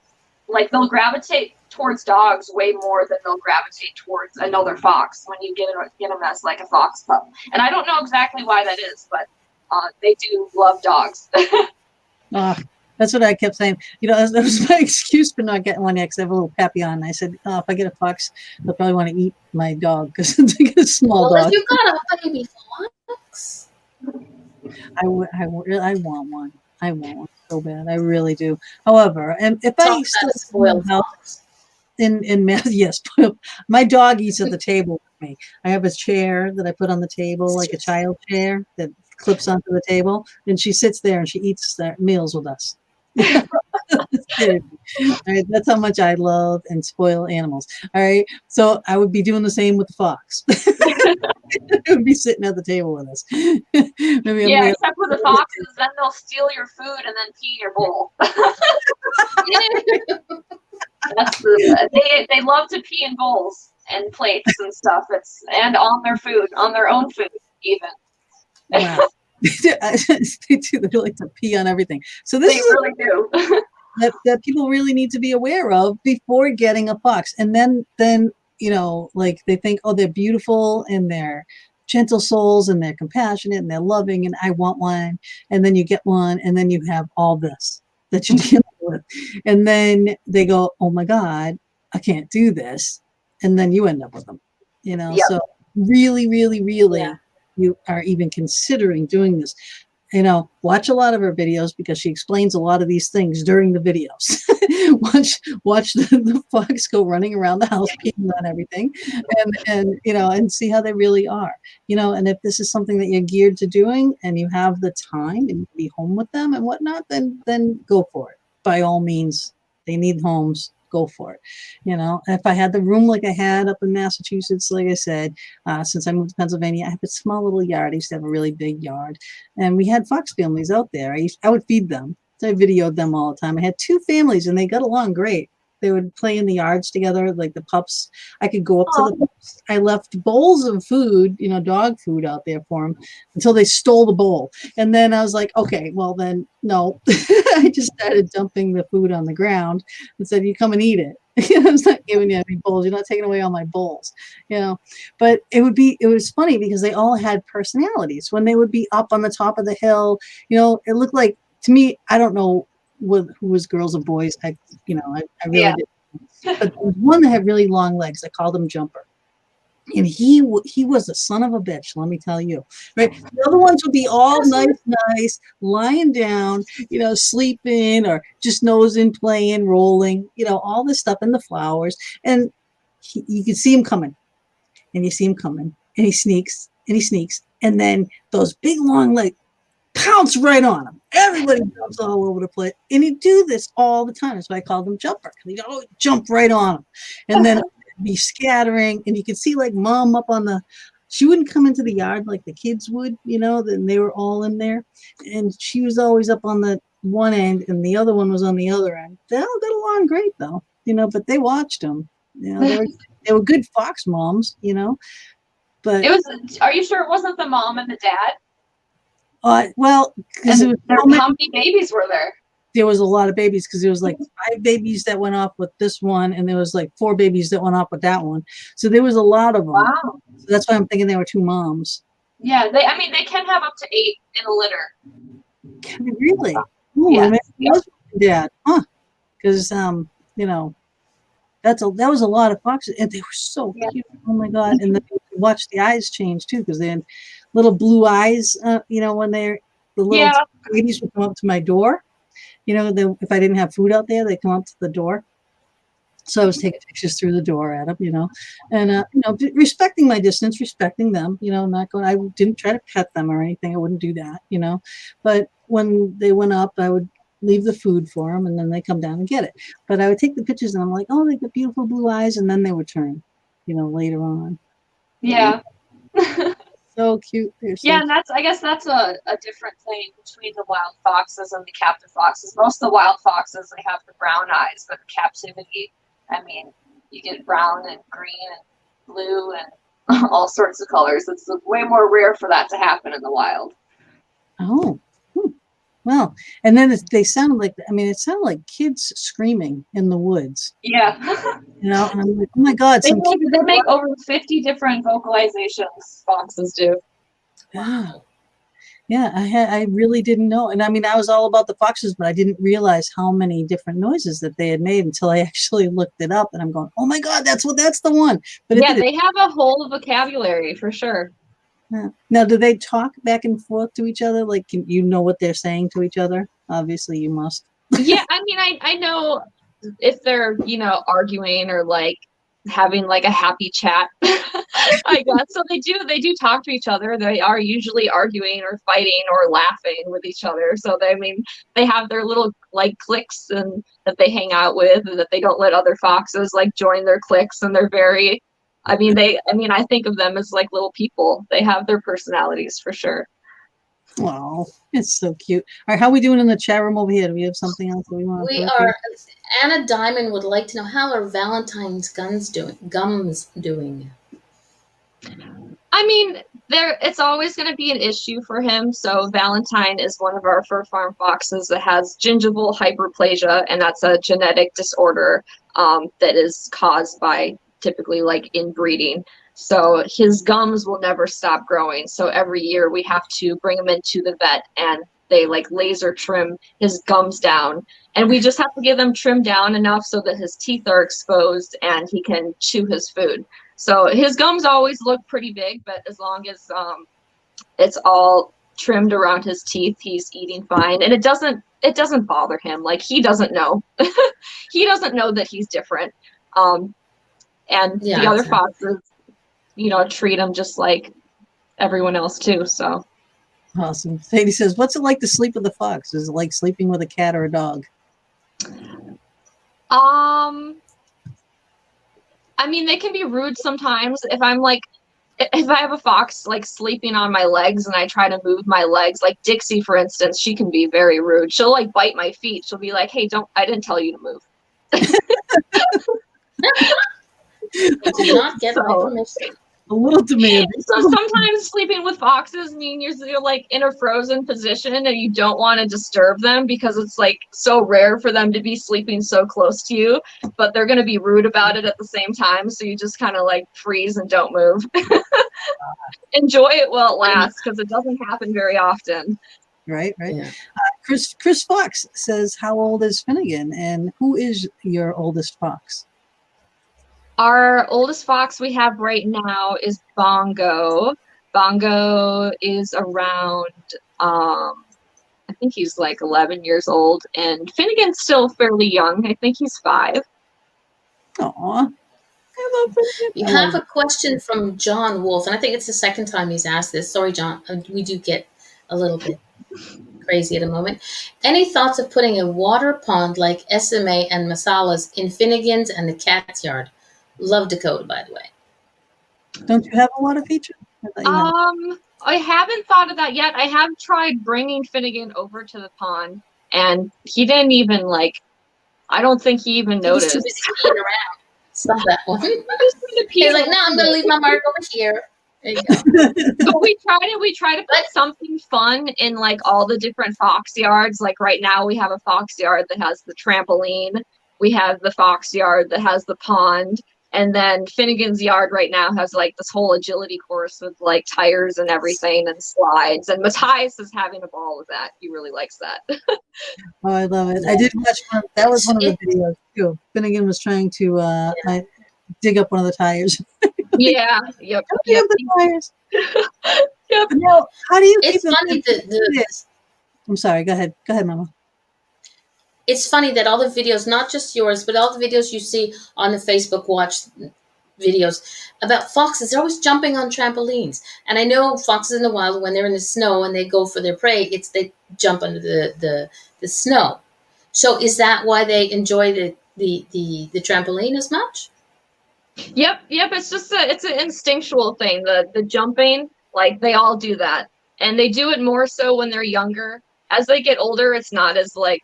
Like, they'll gravitate towards dogs way more than they'll gravitate towards another fox when you get them as like a fox pup. And I don't know exactly why that is, but they do love dogs. That's what I kept saying. You know, that was my excuse for not getting one yet, because I have a little papillon. I said, if I get a fox, they'll probably want to eat my dog, because it's a small dog. If you got a baby fox, I want one. I want one so bad. I really do. However, and if I still spoil house yes, my dog eats at the table with me. I have a chair that I put on the table, like a child chair that clips onto the table, and she sits there and she eats meals with us. All right, that's how much I love and spoil animals. All right, so I would be doing the same with the fox. It would be sitting at the table with us. Yeah, except for the foxes, then they'll steal your food and then pee in your bowl. They love to pee in bowls and plates and stuff. And on their food, on their own food, even. Wow. They do. They like to pee on everything. So this really do. that people really need to be aware of before getting a fox. And then you know, like, they think, oh, they're beautiful and they're gentle souls and they're compassionate and they're loving and I want one. And then you get one and then you have all this that you're dealing with. And then they go, oh my God, I can't do this. And then you end up with them, you know? Yep. So really, really, really, you are even considering doing this. watch a lot of her videos because she explains a lot of these things during the videos. watch the fox go running around the house peeing on everything, and see how they really are. And if this is something that you're geared to doing and you have the time and you can be home with them and whatnot, then go for it. By all means, they need homes. Go for it. If I had the room like I had up in Massachusetts, like I said, since I moved to Pennsylvania, I have a small little yard. I used to have a really big yard, and we had fox families out there. I would feed them. So I videoed them all the time. I had 2 families, and they got along great. They would play in the yards together, like the pups. I could go up to the pups. I left bowls of food, dog food out there for them until they stole the bowl. And then I was like, okay, well then, no. I just started dumping the food on the ground and said, you come and eat it. I was not giving you any bowls. You're not taking away all my bowls, But it was funny because they all had personalities. When they would be up on the top of the hill, it looked like, to me, I don't know who was girls or boys. I really didn't. But there was one that had really long legs. I called him Jumper. And he was a son of a bitch, let me tell you. Right? The other ones would be all nice, lying down, sleeping or just nosing, playing, rolling, all this stuff in the flowers. And you could see him coming. And you see him coming. And he sneaks. And then those big long legs pounce right on him. Everybody jumps all over the place. And he'd do this all the time. That's why I called him Jumper. He'd jump right on him. And then be scattering. And you could see like mom up on she wouldn't come into the yard like the kids would, then they were all in there. And she was always up on the one end and the other one was on the other end. They all got along great though, but they watched them. They were good fox moms, but are you sure it wasn't the mom and the dad? Well, because how many babies were there? There was a lot of babies because there was like 5 babies that went off with this one, and there was like 4 babies that went off with that one. So there was a lot of them. Wow. So that's why I'm thinking there were 2 moms. Yeah, they can have up to 8 in a litter. Can they really? Ooh, yeah. Dad, huh? Because that was a lot of foxes, and they were so cute. Oh my God! And then watch the eyes change too, because they had little blue eyes. When the little babies would come up to my door. If I didn't have food out there, they come up to the door. So I was taking pictures through the door at them, and respecting my distance, respecting them, not going. I didn't try to pet them or anything. I wouldn't do that, But when they went up, I would leave the food for them, and then they come down and get it. But I would take the pictures, and I'm like, oh, they got beautiful blue eyes, and then they would turn, later on. Yeah. So cute. And I guess that's a different thing between the wild foxes and the captive foxes. Most of the wild foxes, they have the brown eyes, but captivity, you get brown and green and blue and all sorts of colors. It's way more rare for that to happen in the wild. Oh. Well, and then they sounded like, it sounded like kids screaming in the woods. Yeah. And I'm like, oh my God. They make over 50 different vocalizations, foxes do. Wow. Yeah, I really didn't know. And I was all about the foxes, but I didn't realize how many different noises that they had made until I actually looked it up. And I'm going, oh my God, that's the one. But they have a whole vocabulary for sure. Yeah. Now, do they talk back and forth to each other? Like, you know what they're saying to each other? Obviously, you must. Yeah, I know if they're, arguing or like having like a happy chat, I guess. So they do talk to each other. They are usually arguing or fighting or laughing with each other. So they have their little like cliques and that they hang out with, and that they don't let other foxes like join their cliques, and they're very I think of them as like little people. They have their personalities for sure. Wow, it's so cute. All right, how are we doing in the chat room over here? Do we have something else that we want to We are. Anna Diamond would like to know, how are Valentine's gums doing? It's always going to be an issue for him. So Valentine is one of our fur farm foxes that has gingival hyperplasia, and that's a genetic disorder that is caused by typically like inbreeding. So his gums will never stop growing. So every year we have to bring him into the vet, and they like laser trim his gums down. And we just have to get them trimmed down enough so that his teeth are exposed and he can chew his food. So his gums always look pretty big, but as long as it's all trimmed around his teeth. He's eating fine, and it doesn't bother him. Like, he doesn't know. He doesn't know that he's different. And Yeah, the other exactly. foxes, you know, treat him just like everyone else too. So Awesome. Sadie says, what's it like to sleep with a fox? Is it like sleeping with a cat or a dog? I mean, they can be rude sometimes. If I have a fox like sleeping on my legs and I try to move my legs, like Dixie, for instance, she can be very rude. She'll like bite my feet. She'll be like, "Hey, I didn't tell you to move." Do not get my permission. A little demanding. So sometimes sleeping with foxes mean you're like in a frozen position and you don't want to disturb them because it's like so rare for them to be sleeping so close to you, but they're going to be rude about it at the same time. So you just kind of like freeze and don't move. Enjoy it while it lasts, because it doesn't happen very often. Right. Yeah. Chris Fox says, how old is Finnegan, and who is your oldest fox? Our oldest fox we have right now is Bongo. Bongo is around, I think he's like 11 years old, and Finnegan's still fairly young. I think he's 5. Aw. We have a question from John Wolf, and I think it's the second time he's asked this. Sorry, John. We do get a little bit crazy at a moment. Any thoughts of putting a water pond like SMA and Masala's in Finnegan's and the cat's yard? Love Dakota, by the way. Don't you have a water feature? I haven't thought of that yet. I have tried bringing Finnegan over to the pond, and he didn't even like. I don't think he even noticed. He was too busy peeing around. Stop that one. He's like, no, I'm going to leave my mark over here. There you go. But we try to put something fun in like all the different fox yards. Like right now we have a fox yard that has the trampoline. We have the fox yard that has the pond. And then Finnegan's yard right now has like this whole agility course with like tires and everything and slides. And Matthias is having a ball with that. He really likes that. Oh, I love it. I did watch one. That was one of the videos too. Finnegan was trying to dig up one of the tires. Yeah. Yep. Dig up the tires. Yep. Now, how do you keep It's funny I'm sorry. Go ahead. Go ahead, Mama. it's funny that all the videos, not just yours, but all the videos you see on the Facebook Watch videos about foxes, they're always jumping on trampolines. And I know foxes in the wild, when they're in the snow and they go for their prey, they jump under the snow. So is that why they enjoy the trampoline as much? Yep. It's just it's an instinctual thing. The jumping, like they all do that, and they do it more so when they're younger. As they get older, it's not as like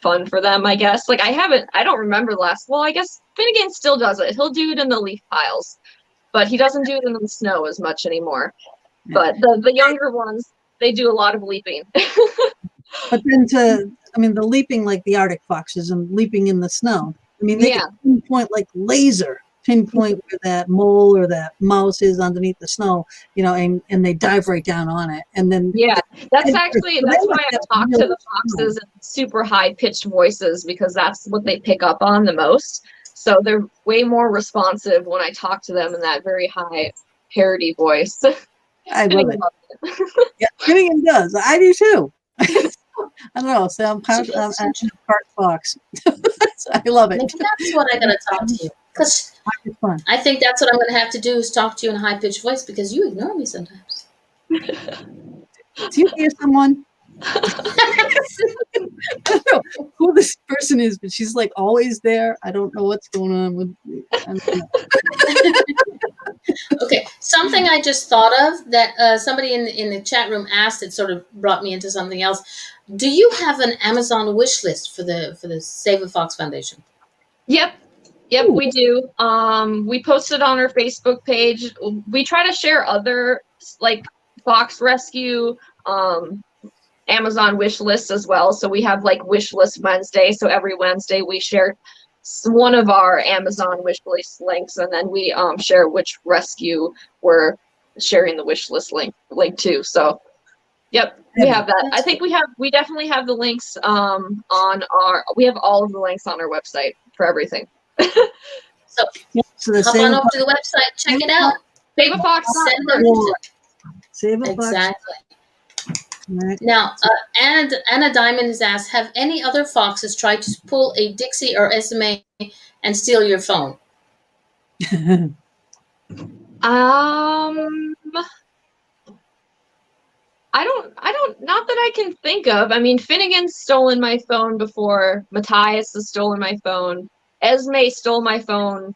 fun for them, I guess. Like I don't remember the last. Well, I guess Finnegan still does it. He'll do it in the leaf piles, but he doesn't do it in the snow as much anymore. But the younger ones, they do a lot of leaping. But then the leaping like the Arctic foxes and leaping in the snow. I mean, they can pinpoint where that mole or that mouse is underneath the snow, and they dive right down on it. And then that's why I talk to the foxes in super high pitched voices, because that's what they pick up on the most. So they're way more responsive when I talk to them in that very high parody voice. I love it. Yeah, Finnegan does. I do too. I don't know. So I'm part fox. I love it. Maybe that's what I'm going to talk to you. Because I think that's what I'm going to have to do, is talk to you in a high-pitched voice, because you ignore me sometimes. Do you hear someone? I don't know who this person is, but she's like always there. I don't know what's going on with me. Okay, something I just thought of that somebody in the chat room asked, it sort of brought me into something else. Do you have an Amazon wish list for the Saveafox Foundation? Yep, we do. We post it on our Facebook page. We try to share other like fox rescue Amazon wish lists as well. So we have like wish list Wednesday. So every Wednesday we share one of our Amazon wish list links, and then we share which rescue we're sharing the wish list link to. So yep, we have that. I think we definitely have the links we have all of the links on our website for everything. So hop on over to the website, check it out. Saveafox. Send them. Saveafox. Exactly. Right. Now, Anna Diamond has asked, have any other foxes tried to pull a Dixie or Esme and steal your phone? Not that I can think of. I mean, Finnegan's stolen my phone before. Matthias has stolen my phone. Esme stole my phone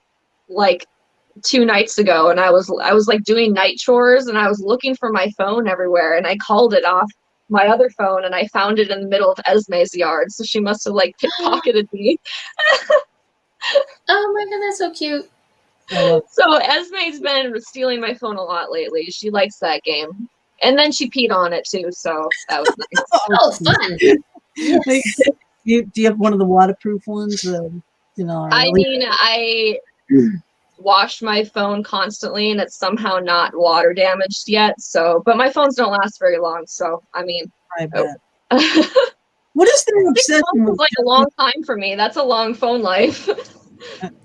like 2 nights ago, and I was like doing night chores, and I was looking for my phone everywhere, and I called it off my other phone, and I found it in the middle of Esme's yard. So she must have like pickpocketed me. Oh my God, that's so cute. So Esme's been stealing my phone a lot lately. She likes that game. And then she peed on it too, so that was nice. Oh, fun. Yes. Do you have one of the waterproof ones? I mean, I wash my phone constantly, and it's somehow not water damaged yet. So, but my phones don't last very long. So, I mean, I bet. What is the obsession with like a long time for me? That's a long phone life.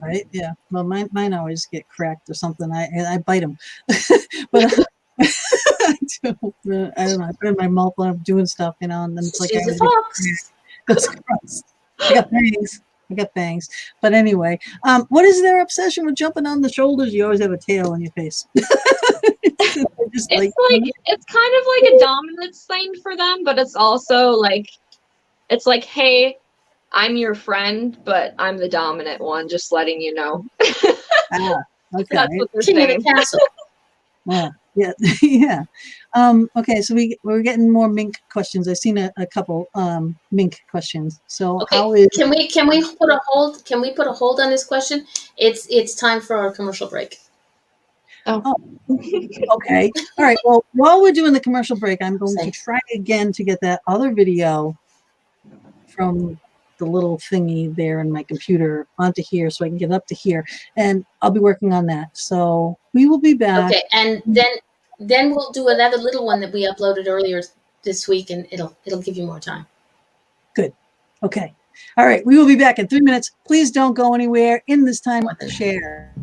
Right? Yeah. Well, mine always get cracked or something. I bite them, but I don't know. I put it in my mouth when I'm doing stuff, and then it's like She's a fox. Goes across. I got bangs. But anyway, what is their obsession with jumping on the shoulders? You always have a tail on your face. It's kind of like a dominance thing for them, but it's also like, it's like, hey, I'm your friend, but I'm the dominant one, just letting you know. Okay. That's what they're King of saying. the castle. Yeah. Yeah. Okay, so we're getting more Mink questions. I've seen a couple Mink questions. So Okay. how is Can we put a hold? Can we put a hold on this question? It's time for our commercial break. Oh. Okay. All right. Well, while we're doing the commercial break, I'm going to try again to get that other video from the little thingy there in my computer onto here so I can get up to here, and I'll be working on that. So we will be back. Okay, and then we'll do another little one that we uploaded earlier this week, and it'll give you more time. Good. Okay. All right. We will be back in 3 minutes. Please don't go anywhere. In this time, share.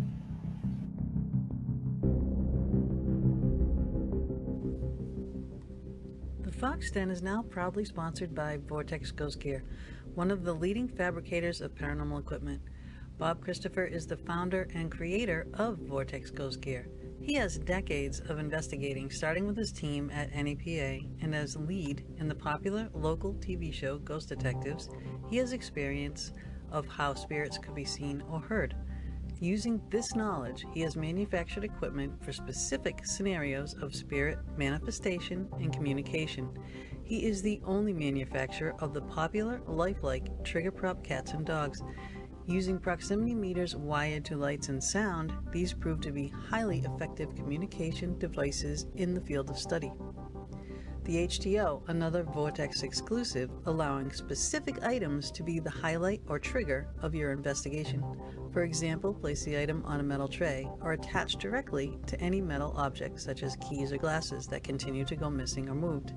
The Fox Den is now proudly sponsored by Vortex Ghost Gear, one of the leading fabricators of paranormal equipment. Bob Christopher is the founder and creator of Vortex Ghost Gear. He has decades of investigating, starting with his team at NEPA, and as lead in the popular local TV show Ghost Detectives, he has experience of how spirits could be seen or heard. Using this knowledge, he has manufactured equipment for specific scenarios of spirit manifestation and communication. He is the only manufacturer of the popular lifelike trigger prop cats and dogs. Using proximity meters wired to lights and sound, these prove to be highly effective communication devices in the field of study. The HTO, another Vortex exclusive, allowing specific items to be the highlight or trigger of your investigation. For example, place the item on a metal tray or attach directly to any metal object such as keys or glasses that continue to go missing or moved.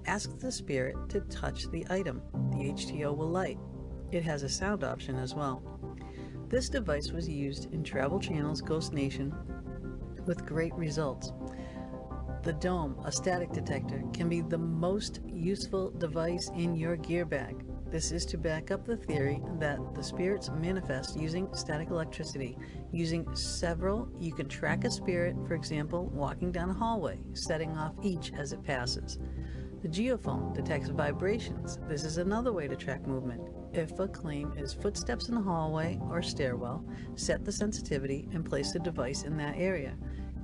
Ask the spirit to touch the item. The HTO will light. It has a sound option as well. This device was used in Travel Channel's Ghost Nation with great results. The Dome, a static detector, can be the most useful device in your gear bag. This is to back up the theory that the spirits manifest using static electricity. Using several, you can track a spirit, for example, walking down a hallway, setting off each as it passes. The geophone detects vibrations. This is another way to track movement. If a claim is footsteps in the hallway or stairwell, set the sensitivity and place the device in that area.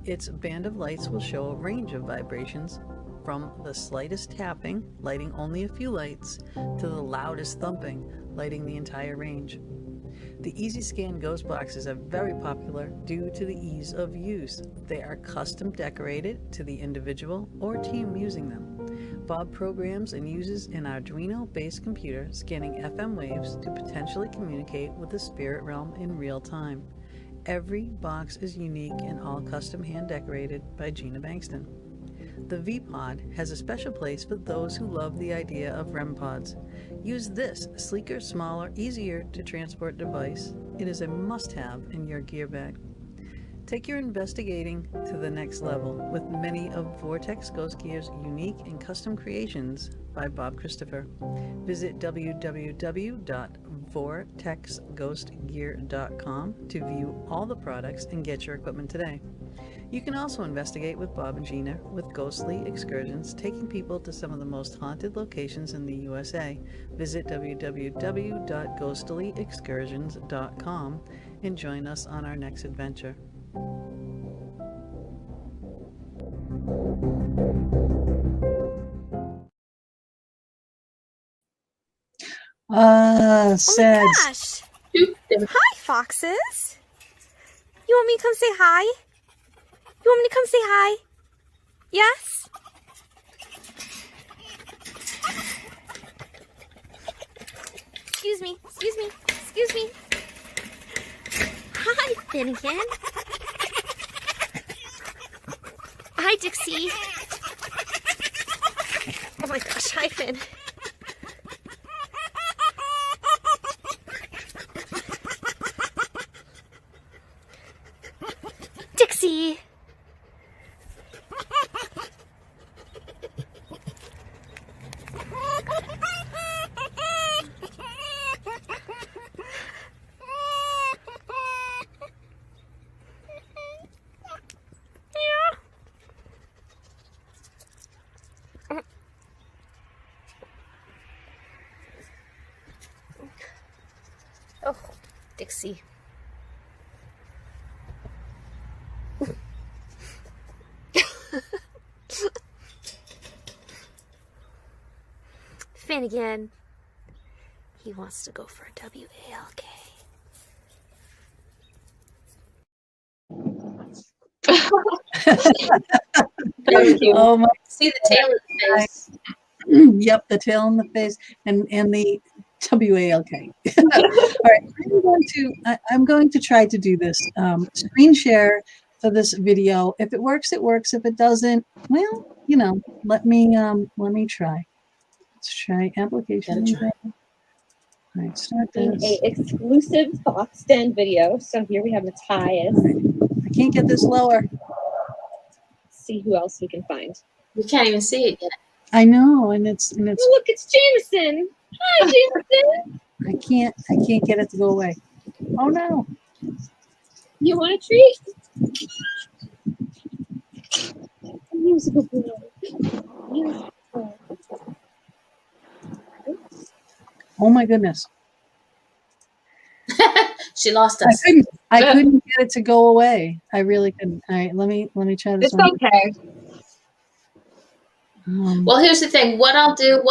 Its band of lights will show a range of vibrations from the slightest tapping, lighting only a few lights, to the loudest thumping, lighting the entire range. The Easy Scan ghost boxes are very popular due to the ease of use. They are custom decorated to the individual or team using them. Bob programs and uses an Arduino-based computer scanning FM waves to potentially communicate with the spirit realm in real time. Every box is unique and all custom hand decorated by Gina Bankston. The V-Pod has a special place for those who love the idea of REM pods. Use this sleeker, smaller, easier to transport device. It is a must-have in your gear bag. Take your investigating to the next level with many of Vortex Ghost Gear's unique and custom creations by Bob Christopher. Visit www.vortexghostgear.com to view all the products and get your equipment today. You can also investigate with Bob and Gina with ghostly excursions, taking people to some of the most haunted locations in the USA. Visit www.ghostlyexcursions.com and join us on our next adventure. Sad. Oh my gosh! Hi, foxes! You want me to come say hi? You want me to come say hi? Yes? Excuse me, excuse me, excuse me. Hi, Finnegan. Hi, Dixie. Oh my gosh, hi, Finn. Dixie. Oh, Dixie. Finnegan. He wants to go for a WALK. Oh my! See the tail of the face. Yep, the tail in the face and the WALK. All right, I'm going to try to do this screen share for this video. If it works, it works. If it doesn't, well, you know, let me try. Let's try application. Gotta try. All right, start A this. exclusive Fox Den video. So here we have Matthias. I can't get this lower. See who else we can find. We can't even see it yet. I know, and it's Oh, look, it's Jameson. Hi, Jameson. I can't get it to go away. Oh no. You want a treat? Musical boy. Musical boy. Oh my goodness. She lost I us. couldn't get it to go away. I really couldn't. All right, let me try this It's one. okay. Well, here's the thing. What I'll do,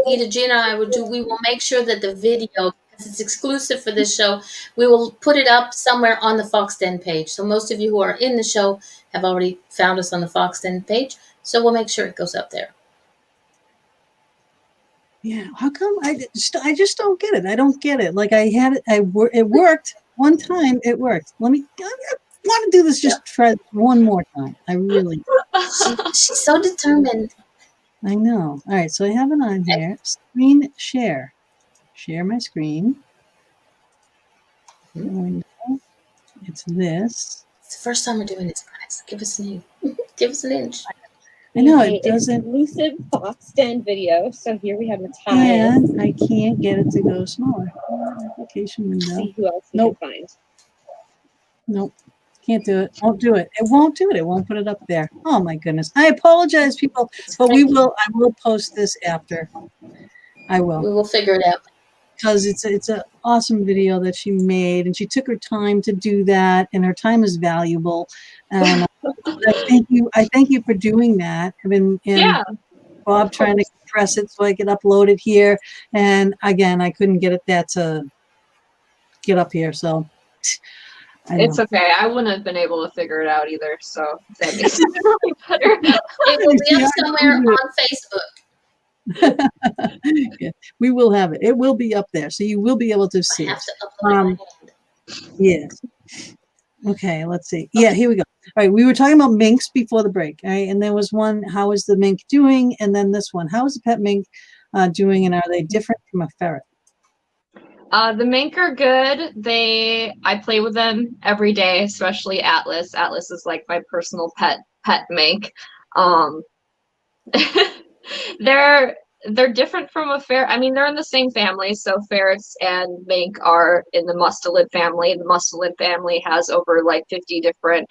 either Gina or I will do, we will make sure that the video, because it's exclusive for this show, we will put it up somewhere on the Fox Den page. So most of you who are in the show have already found us on the Fox Den page. So we'll make sure it goes up there. Yeah, how come I just don't get it? I don't get it. Like I had it, it worked one time. It worked. I want to do this. Just try one more time. I really. She's so determined. I know. All right, so I have it on here. Screen share. Share my screen. Window. It's this. It's the first time we're doing this, guys. Give us an inch. Give us an inch. I know it doesn't. Exclusive Fox Den video. So here we have Matthias. And I can't get it to go smaller. Application window. See who else we Nope. can find. Nope. Can't do it. Won't do it. It won't do it. It won't put it up there. Oh my goodness. I apologize, people, but I will post this after. I will. We will figure it out. Because it's an awesome video that she made, and she took her time to do that, and her time is valuable. And I thank you for doing that. I've been Bob trying to compress it so I could upload it here, and again I couldn't get that to get up here. So It's okay. I wouldn't have been able to figure it out either. So that makes it really better. It will be up somewhere on Facebook. Yeah, we will have it. It will be up there, so you will be able to see I have it. to upload my hand. Yes. Okay, let's see. Yeah, here we go. All right, we were talking about minks before the break, all right? And there was one, how is the mink doing? And then this one, how is the pet mink doing, and are they different from a ferret? The mink are good. I play with them every day, especially Atlas. Atlas is like my personal pet mink. Um, they're different from a ferret. I mean, they're in the same family. So ferrets and mink are in the mustelid family. The mustelid family has over like 50 different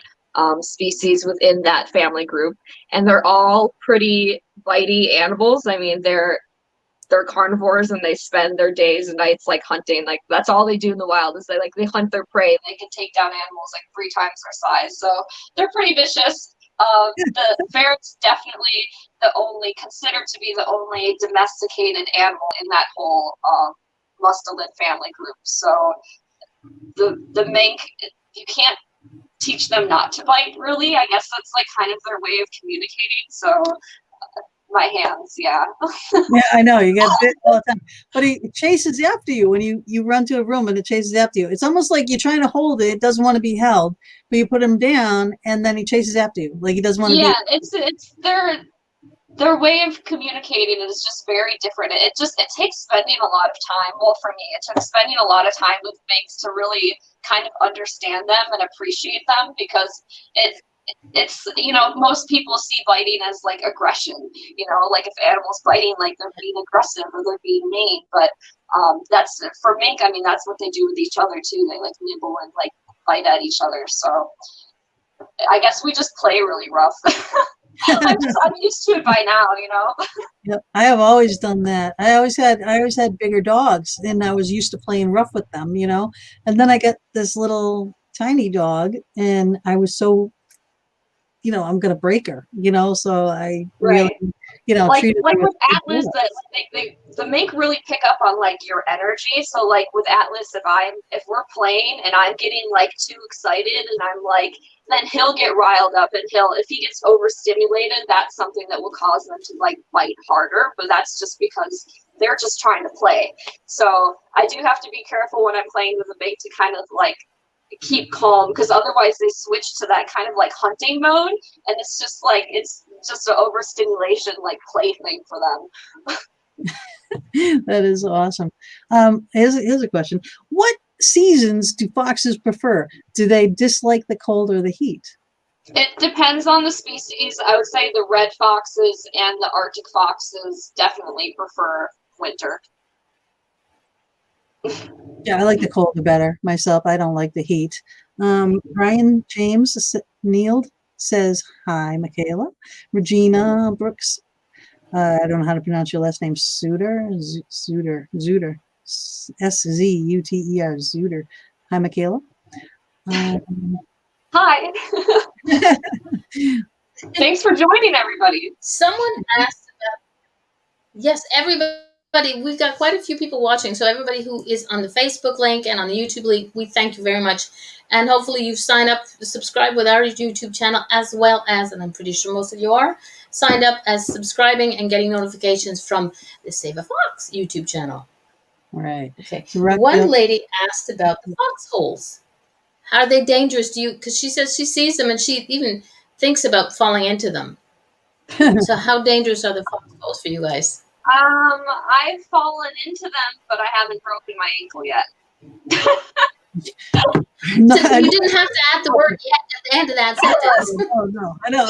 species within that family group, and they're all pretty bitey animals. I mean, they're carnivores and they spend their days and nights like hunting. Like that's all they do in the wild is they hunt their prey. They can take down animals like 3 times their size. So they're pretty vicious. The ferret's definitely considered to be the only domesticated animal in that whole mustelid family group. So the mink, you can't teach them not to bite, really. I guess that's like kind of their way of communicating. So my hands, yeah. Yeah, I know, you get bit all the time. But it chases after you when you run to a room and it chases after you. It's almost like you're trying to hold it. It doesn't want to be held, but you put him down and then he chases after you. Like he doesn't want to be. Yeah, it's their way of communicating is just very different. It takes spending a lot of time. Well, for me, it took spending a lot of time with minks to really kind of understand them and appreciate them, because it's most people see biting as like aggression, like if animals biting, like they're being aggressive or they're being mean, but that's for mink. I mean, that's what they do with each other too. They like nibble and like bite at each other. So I guess we just play really rough. I'm used to it by now. Yep, I have always done that. I always had bigger dogs and I was used to playing rough with them, and then I get this little tiny dog and I was so I'm going to break her, so I really, like treated with her Atlas, the mink really pick up on like your energy. So like with Atlas, if we're playing and I'm getting like too excited and I'm like, then he'll get riled up and if he gets overstimulated, that's something that will cause them to like bite harder. But that's just because they're just trying to play. So I do have to be careful when I'm playing with a mink to kind of like keep calm, because otherwise they switch to that kind of like hunting mode, and it's just an overstimulation like play thing for them. That is awesome. Here's a question. What seasons do foxes prefer? Do they dislike the cold or the heat? It depends on the species. I would say the red foxes and the Arctic foxes definitely prefer winter. Yeah, I like the cold better myself. I don't like the heat. Brian James Neal says, hi, Michaela. Regina Brooks, I don't know how to pronounce your last name, Zuter, S-Z-U-T-E-R, Zuter. Hi, Michaela. Hi. Thanks for joining, everybody. Someone asked about, yes, everybody. We've got quite a few people watching, so everybody who is on the Facebook link and on the YouTube link, we thank you very much. And hopefully you've signed up, subscribe with our YouTube channel, as well as, and I'm pretty sure most of you are, signed up as subscribing and getting notifications from the Saveafox YouTube channel. Right. Okay. One lady asked about the foxholes. How are they dangerous to you? Because she says she sees them and she even thinks about falling into them. So how dangerous are the foxholes for you guys? I've fallen into them, but I haven't broken my ankle yet. No, so you didn't have to add the word yet at the end of that sentence. No. I know.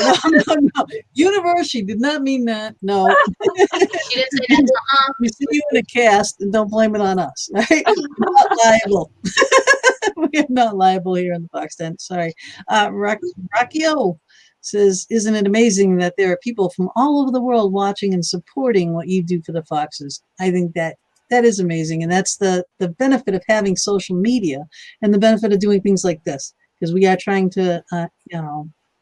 No. Universe, she did not mean that. No. She didn't say that. We see you in a cast, and don't blame it on us. Right? We're not liable. We are not liable here in the Fox Den. Sorry. Rakio says, isn't it amazing that there are people from all over the world watching and supporting what you do for the foxes? I think that is amazing. And that's the benefit of having social media and the benefit of doing things like this, because we are trying to,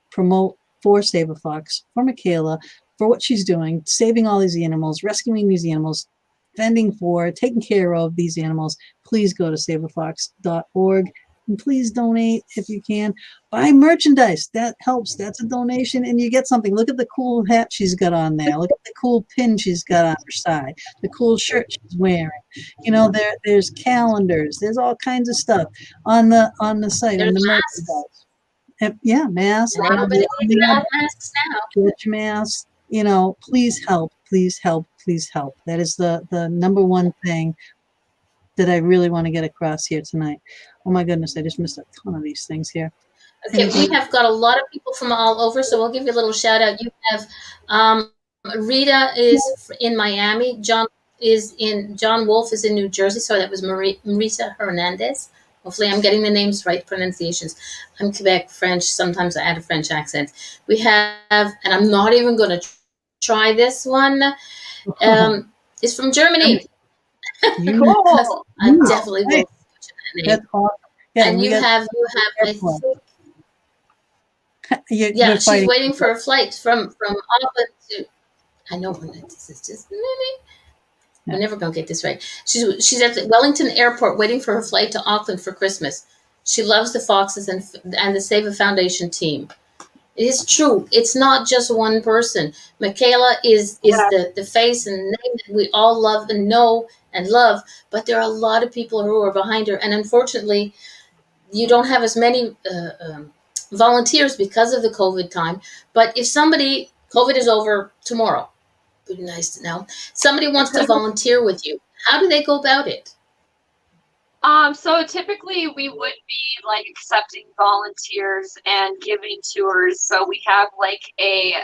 promote for Saveafox, for Michaela, for what she's doing, saving all these animals, rescuing these animals, fending for, taking care of these animals. Please go to saveafox.org. And please donate if you can. Buy merchandise. That helps. That's a donation, and you get something. Look at the cool hat she's got on there. Look at the cool pin she's got on her side. The cool shirt she's wearing. There's calendars. There's all kinds of stuff on the site. There's on the merchandise. Yeah, masks. Masks now. Get your masks. Please help. Please help. Please help. That is the number one thing. that I really want to get across here tonight. Oh my goodness, I just missed a ton of these things here. Okay, we have got a lot of people from all over, so we'll give you a little shout out. You have Rita is in Miami. John Wolf is in New Jersey. So that was Marisa Hernandez. Hopefully, I'm getting the names right, pronunciations. I'm Quebec French. Sometimes I add a French accent. We have, and I'm not even going to try this one. It's from Germany. Cool. I definitely will. That's awesome. Yeah, and you have, I think, yeah, she's waiting for a flight from Auckland to. I know this is just maybe. We're never gonna get this right. She's at the Wellington Airport waiting for her flight to Auckland for Christmas. She loves the Foxes and the Save a Foundation team. It is true. It's not just one person. Michaela is the face and name that we all love and know and love, but there are a lot of people who are behind her, and unfortunately, you don't have as many volunteers because of the COVID time. But if COVID is over tomorrow, would be nice to know. Somebody wants to volunteer with you. How do they go about it? So typically we would be like accepting volunteers and giving tours. So we have like a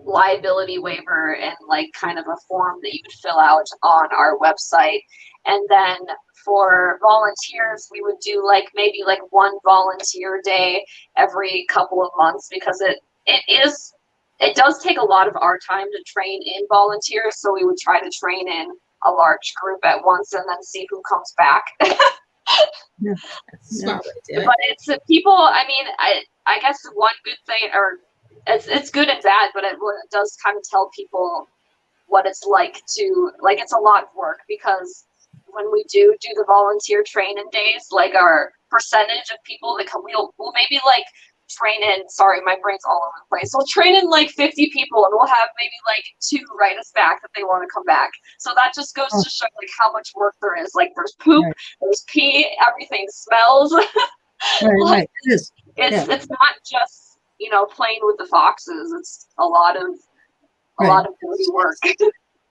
liability waiver and like kind of a form that you would fill out on our website. And then for volunteers, we would do like maybe like one volunteer day every couple of months, because it does take a lot of our time to train in volunteers. So we would try to train in a large group at once and then see who comes back. Yeah. Smart way to do it. But it's people, I mean, I guess one good thing, or it's good and bad, but it does kind of tell people what it's like to, like, it's a lot of work, because when we do the volunteer training days, like our percentage of people that come, we'll maybe like train in, sorry, my brain's all over the place. We'll train in like 50 people and we'll have maybe like 2 write us back that they want to come back. So that just goes to show like how much work there is. Like there's poop, there's pee, everything smells. Right. It's not just, you know, playing with the foxes. It's a lot of dirty work.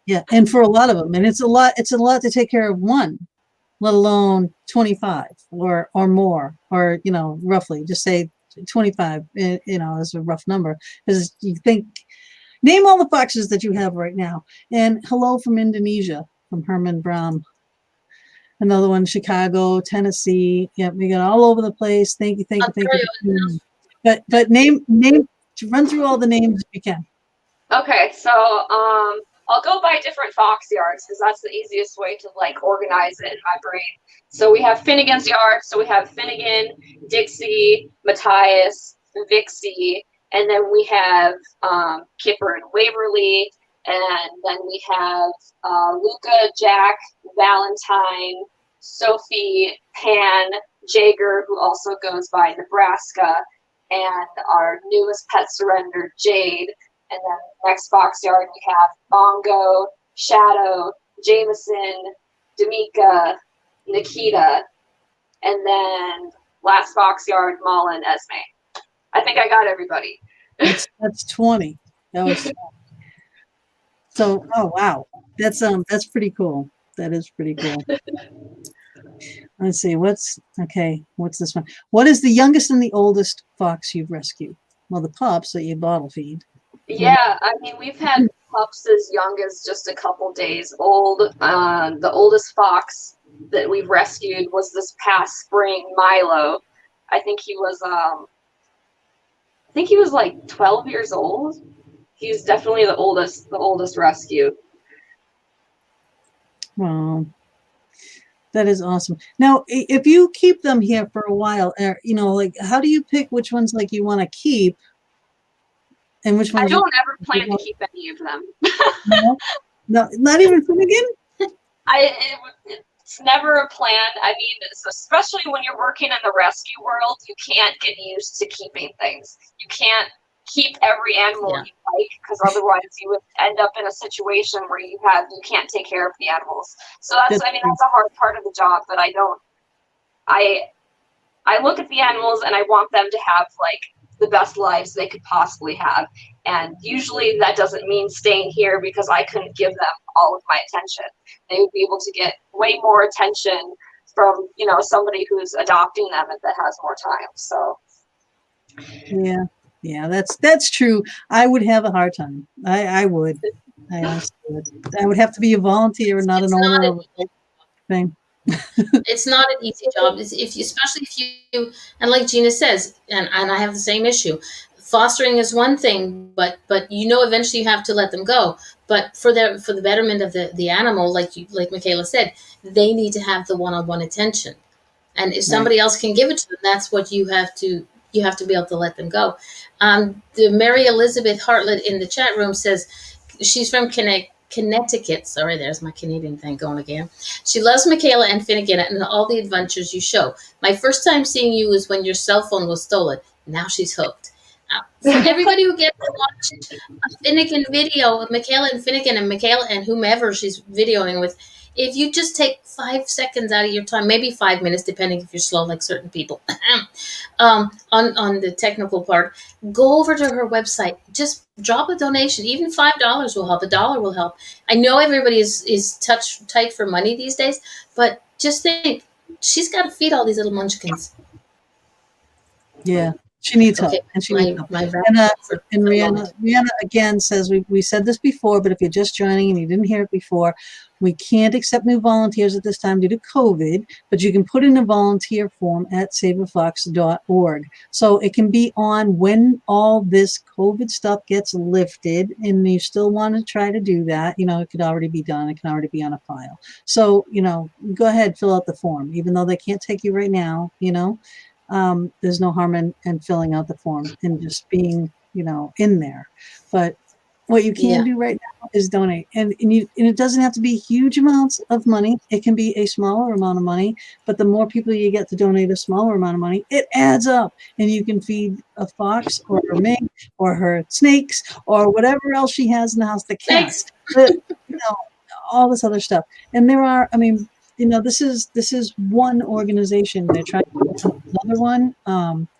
Yeah, and for a lot of them, and it's a lot to take care of one, let alone 25 or more, or, you know, roughly just say 25, you know, is a rough number, because you think, name all the foxes that you have right now. And hello from Indonesia, from Herman Bram. Another one, Chicago, Tennessee. Yeah, we got all over the place. Thank you. But run through all the names if you can. Okay, so I'll go by different fox yards, because that's the easiest way to like organize it in my brain. So we have Finnegan's yard. So we have Finnegan, Dixie, Matthias, Vixie, and then we have Kipper and Waverly, and then we have Luca, Jack, Valentine, Sophie, Pan, Jager, who also goes by Nebraska, and our newest pet surrender, Jade. And then next fox yard, we have Bongo, Shadow, Jameson, D'Amica, Nikita, and then last fox yard, Mala and Esme. I think I got everybody. That's 20. That was so. Oh wow, that's pretty cool. That is pretty cool. Let's see. What's this one? What is the youngest and the oldest fox you've rescued? Well, the pups that you bottle feed. Yeah, I mean, we've had pups as young as just a couple days old. The oldest fox that we've rescued was this past spring, Milo. I think he was like 12 years old. He's definitely the oldest rescue. Wow. That is awesome. Now, if you keep them here for a while, you know, like, how do you pick which ones like you want to keep? And which ones I don't ever plan to keep any of them. No, not even Finnegan? It's never a plan. I mean, especially when you're working in the rescue world, you can't get used to keeping things. You can't keep every animal you like, because otherwise you would end up in a situation where you can't take care of the animals. So that's a hard part of the job, but I look at the animals and I want them to have like the best lives they could possibly have. And usually that doesn't mean staying here because I couldn't give them all of my attention. They would be able to get way more attention from, you know, somebody who's adopting them and that has more time. So yeah, that's true. I would have a hard time. I would. I honestly would. I would have to be a volunteer and not an owner of a thing. It's not an easy job. If you, especially if you, and like Gina says, and I have the same issue. Fostering is one thing, but you know eventually you have to let them go. But for the betterment of the animal, like Michaela said, they need to have the one-on-one attention. And if somebody else can give it to them, that's what you have to be able to let them go. The Mary Elizabeth Hartlett in the chat room says she's from Connecticut. Sorry, there's my Canadian thing going again. She loves Michaela and Finnegan and all the adventures you show. My first time seeing you was when your cell phone was stolen. Now she's hooked. For everybody who gets to watch a Finnegan video of Michaela and Finnegan and Michaela and whomever she's videoing with, if you just take 5 seconds out of your time, maybe 5 minutes, depending if you're slow like certain people, on the technical part, go over to her website. Just drop a donation. Even $5 will help. $1 will help. I know everybody is tight for money these days, but just think, she's got to feed all these little munchkins. Yeah. She needs help, and she needs help. And Rihanna again says, we said this before, but if you're just joining and you didn't hear it before, we can't accept new volunteers at this time due to COVID, but you can put in a volunteer form at saveafox.org. So it can be on when all this COVID stuff gets lifted, and you still want to try to do that, you know, it could already be done. It can already be on a file. So, you know, go ahead, fill out the form, even though they can't take you right now, you know. There's no harm in filling out the form and just being, you know, in there. But what you can do right now is donate. And it doesn't have to be huge amounts of money. It can be a smaller amount of money. But the more people you get to donate a smaller amount of money, it adds up. And you can feed a fox or her mink or her snakes or whatever else she has in the house, the cats, you know, all this other stuff. And there are, I mean, you know, this is one organization. They're trying to open up another one.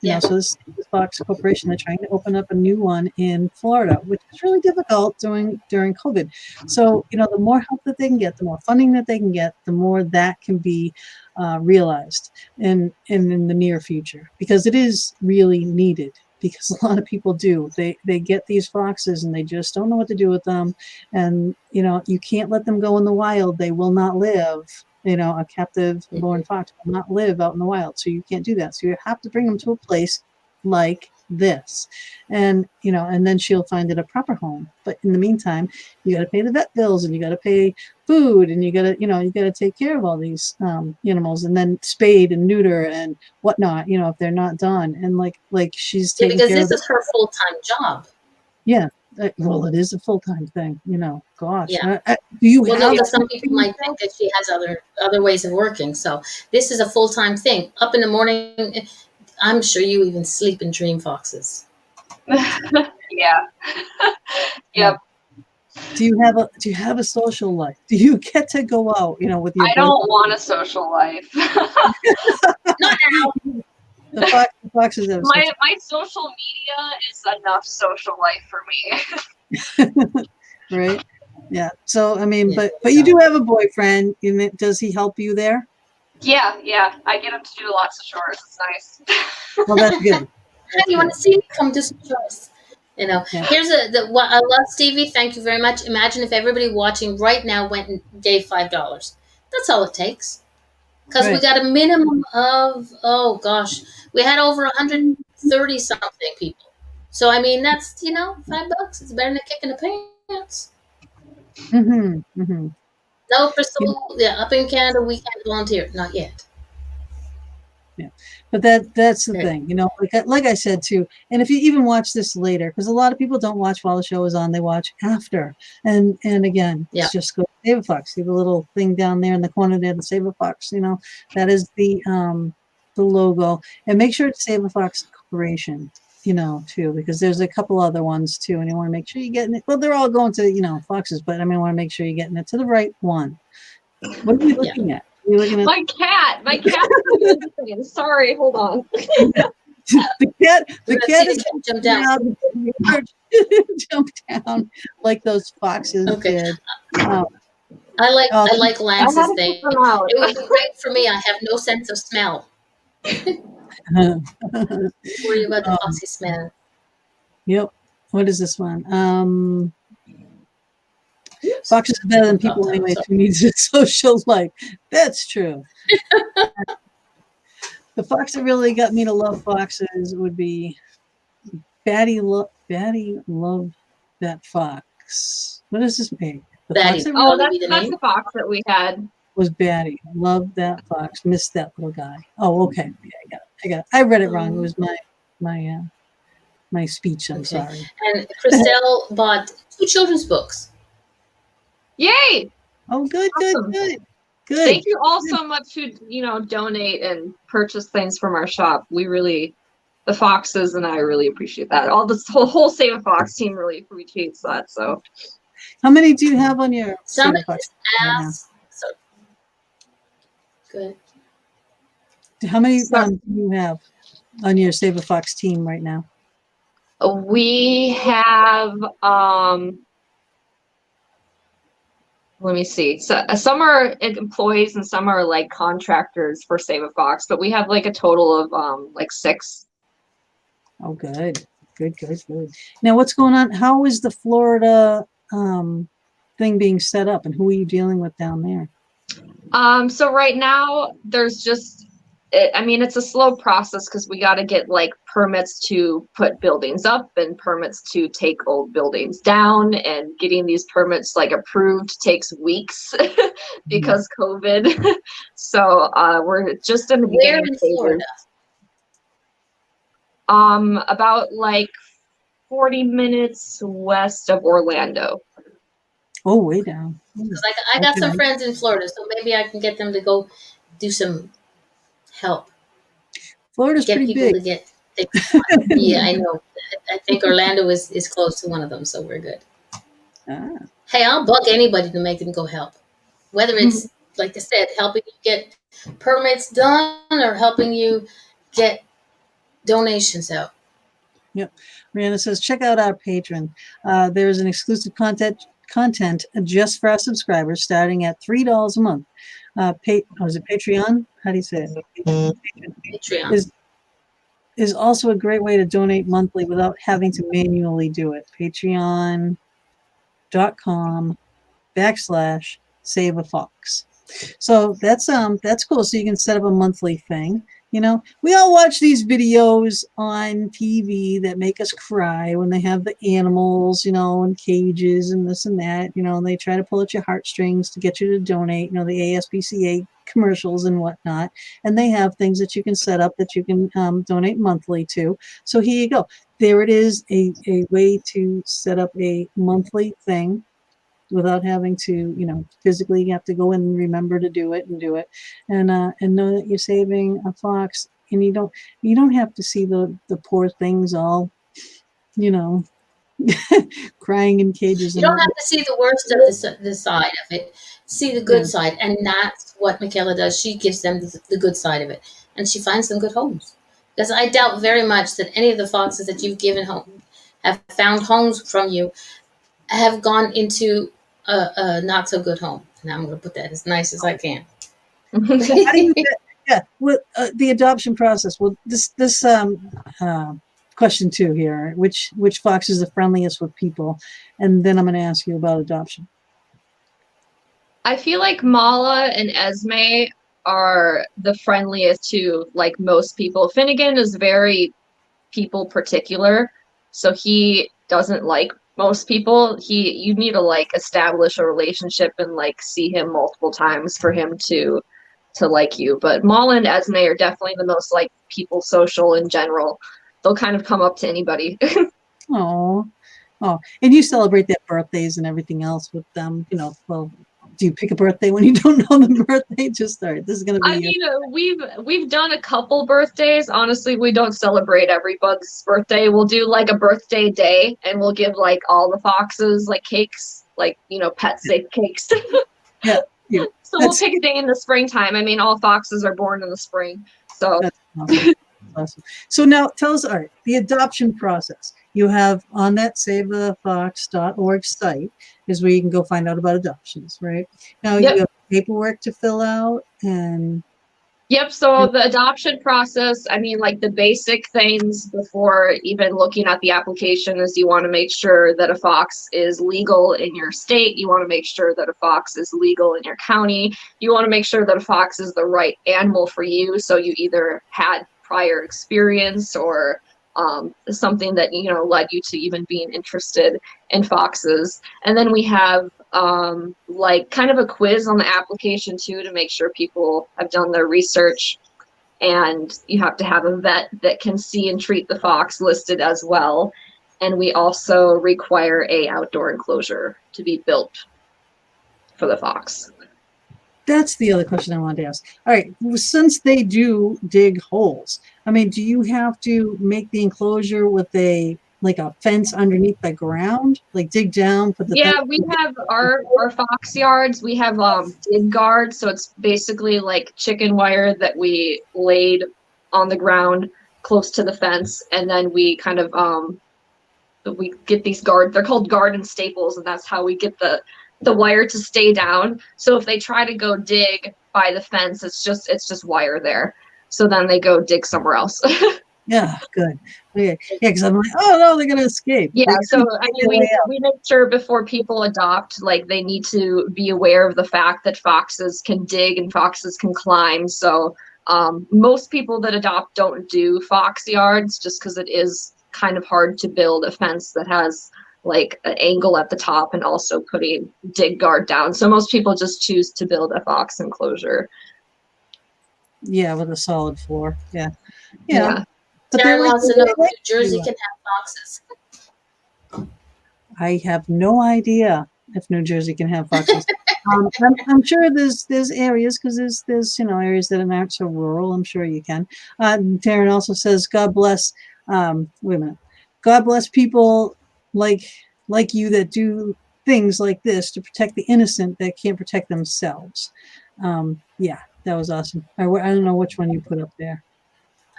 You know, so this Fox Corporation, they're trying to open up a new one in Florida, which is really difficult during COVID. So, you know, the more help that they can get, the more funding that they can get, the more that can be realized in the near future, because it is really needed. Because a lot of people do. They get these foxes and they just don't know what to do with them. And, you know, you can't let them go in the wild. They will not live. You know, a captive born fox will not live out in the wild. So you can't do that. So you have to bring them to a place like this. And, you know, and then she'll find it a proper home. But in the meantime, you got to pay the vet bills and you got to pay food and you got to, you know, you got to take care of all these animals and then spade and neuter and whatnot, you know, if they're not done. And like she's taking care of because this is her full-time job. Yeah. Well, it is a full-time thing, you know. Gosh, yeah. Do you have? Some people might think that she has other ways of working. So this is a full-time thing. Up in the morning, I'm sure you even sleep and dream foxes. Yeah. Yep. Do you have a social life? Do you get to go out, you know, with your? I don't want a social life. Not now. The foxes have my social media is enough social life for me. Right. Yeah. So I mean, but you do have a boyfriend. Does he help you there? Yeah. I get him to do lots of chores. It's nice. Well, that's good. Hey, you want to see? Come do some chores. You know, here's what I love, Stevie. Thank you very much. Imagine if everybody watching right now went and gave $5. That's all it takes. Because we got a minimum of, oh gosh, we had over 130 something people. So I mean, that's, you know, $5. It's better than a kick in the pants. Mm-hmm. Mm-hmm. No, Crystal. Up in Canada, we can't volunteer. Not yet. Yeah, but that's the thing, you know. Like I said too. And if you even watch this later, because a lot of people don't watch while the show is on, they watch after. And again, it's just go to Saveafox. See the little thing down there in the corner there, the Saveafox. You know, that is the logo. And make sure it's Saveafox Corporation. You know, too, because there's a couple other ones too, and you want to make sure you're getting it. Well, they're all going to, you know, foxes, but I mean, I want to make sure you're getting it to the right one. What are you looking at? My cat. Sorry, hold on. The cat is jump down. jump down like those foxes Okay. did. I like I Lance's had to thing. put them out. It would be great for me. I have no sense of smell. Worry about the foxy smell. Yep. What is this one? Foxes are better than people anyway. Who needs a social life? That's true. The fox that really got me to love foxes would be Batty. Love that fox. What does this mean? The Batty. fox that Oh, really that's the fox that we had. was Batty. Love that fox. Missed that little guy. Oh, okay. Yeah, I got it. I read it wrong. It was my speech. I'm sorry. And Christelle bought 2 children's books. Yay! Oh, good. Thank you all so much who donate and purchase things from our shop. The foxes and I really appreciate that. All this whole Saveafox team really appreciates that. So, how many do you have on your Somebody Saveafox just right now? asked. So good. How many do you have on your Saveafox team right now? we have let me see. So some are employees and some are like contractors for Saveafox, but we have like a total of like 6. Oh, good. Now, what's going on? How is the Florida thing being set up, and who are you dealing with down there? So right now there's just, it's a slow process because we got to get like permits to put buildings up and permits to take old buildings down, and getting these permits like approved takes weeks because COVID. So we're just in the beginning Where in Florida? About like 40 minutes west of Orlando. Oh, way down. Because I got some friends in Florida, so maybe I can get them to go do some help. Florida's Get pretty people big. to get things. Yeah, I know. I think Orlando is close to one of them, so we're good. Hey, I'll bug anybody to make them go help. Whether it's, like I said, helping you get permits done or helping you get donations out. Yep. Rihanna says, check out our Patreon. There is an exclusive content just for our subscribers starting at $3 a month. Is it Patreon? How do you say it? Patreon. Is also a great way to donate monthly without having to manually do it. Patreon.com/Saveafox. So that's cool. So you can set up a monthly thing. We all watch these videos on TV that make us cry when they have the animals, in cages and this and that, and they try to pull at your heartstrings to get you to donate, the ASPCA commercials and whatnot. And they have things that you can set up that you can donate monthly to. So here you go. There it is, a way to set up a monthly thing without having to, physically you have to go in and remember to do it and know that you're saving a fox, and you don't have to see the poor things all, crying in cages. You don't have to see the worst of the side of it. See the good side, and that's what Michaela does. She gives them the good side of it, and she finds them good homes. Because I doubt very much that any of the foxes that you've given home have found homes from you have gone into a not so good home. And I'm going to put that as nice as I can. How do you with the adoption process? Well, this question 2 here: which fox is the friendliest with people? And then I'm going to ask you about adoption. I feel like Mala and Esme are the friendliest to like most people. Finnegan is very people particular, so he doesn't like most people. You need to like establish a relationship and like see him multiple times for him to like you. But Mala and Esme are definitely the most like people social in general. They'll kind of come up to anybody. Oh, and you celebrate their birthdays and everything else with them. Well, do you pick a birthday when you don't know the birthday? Just start. This is going to be. We've done a couple birthdays. Honestly, we don't celebrate everybody's birthday. We'll do like a birthday day, and we'll give like all the foxes like cakes, like pet safe cakes. Yeah. So we'll pick a day in the springtime. All foxes are born in the spring. So that's awesome. Awesome. So now tell us, all right, the adoption process. You have on that saveafox.org site is where you can go find out about adoptions, right? Now Yep. you have paperwork to fill out and Yep, so the adoption process, I mean, like the basic things before even looking at the application is you want to make sure that a fox is legal in your state. You want to make sure that a fox is legal in your county. You want to make sure that a fox is the right animal for you. So you either had prior experience or something that, you know, led you to even being interested in foxes. And then we have like kind of a quiz on the application too to make sure people have done their research, and you have to have a vet that can see and treat the fox listed as well. And we also require a outdoor enclosure to be built for the fox. that's the other question I wanted to ask. All right, since they do dig holes, I mean, do you have to make the enclosure with a fence underneath the ground, like dig down, put the Yeah, we have our fox yards. We have dig guards, so it's basically like chicken wire that we laid on the ground close to the fence, and then we kind of we get these guards. They're called garden staples, and that's how we get the wire to stay down. So if they try to go dig by the fence, it's just wire there. So then they go dig somewhere else. Yeah, good. Okay. Yeah, because I'm like, oh no, they're gonna escape. Yeah, so I mean, we make sure before people adopt, like they need to be aware of the fact that foxes can dig and foxes can climb. So most people that adopt don't do fox yards just because it is kind of hard to build a fence that has like an angle at the top and also putting dig guard down. So most people just choose to build a fox enclosure. Yeah, with a solid floor. Yeah. But Darren wants to know if New like Jersey to. can have foxes. I have no idea if New Jersey can have foxes. I'm sure there's areas, because there's areas that aren't so rural. I'm sure you can. Taryn also says, God bless. Wait a minute. God bless people like you that do things like this to protect the innocent that can't protect themselves. Yeah, that was awesome. I don't know which one you put up there.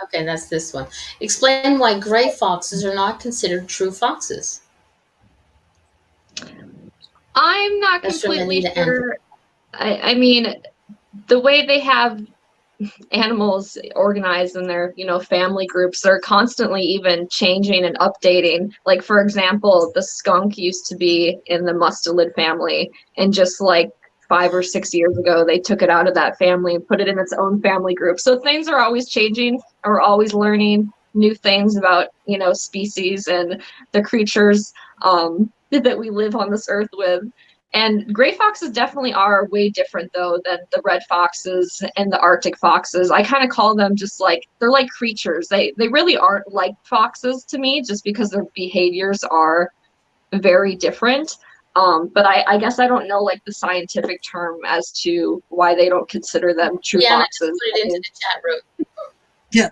Okay, that's this one. Explain why gray foxes are not considered true foxes. I'm not That's from completely Anita sure. I mean, the way they have animals organized in their, family groups, they're constantly even changing and updating. Like, for example, the skunk used to be in the mustelid family, and just like 5 or 6 years ago, they took it out of that family and put it in its own family group. So things are always changing, and we're always learning new things about, species and the creatures that we live on this earth with. And gray foxes definitely are way different, though, than the red foxes and the Arctic foxes. I kind of call them just like, they're like creatures. They really aren't like foxes to me, just because their behaviors are very different. But I guess I don't know like the scientific term as to why they don't consider them true Yeah, foxes. and I just put it into the chat room. Yeah.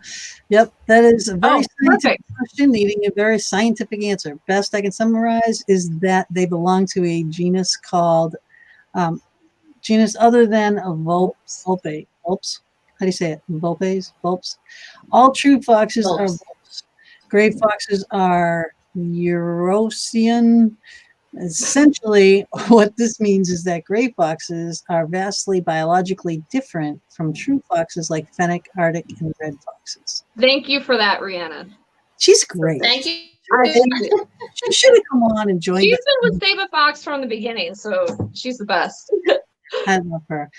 Yep. That is a very scientific perfect. question needing a very scientific answer. Best I can summarize is that they belong to a genus called genus other than a vulpe. Vulpes. How do you say it? Vulpes. All true foxes are vulpes. Gray foxes are Eurasian. Essentially, what this means is that gray foxes are vastly biologically different from true foxes like fennec, Arctic, and red foxes. Thank you for that, Rihanna. She's great. Thank you. She should have come on and joined. She's been with Saveafox from the beginning, so she's the best. I love her.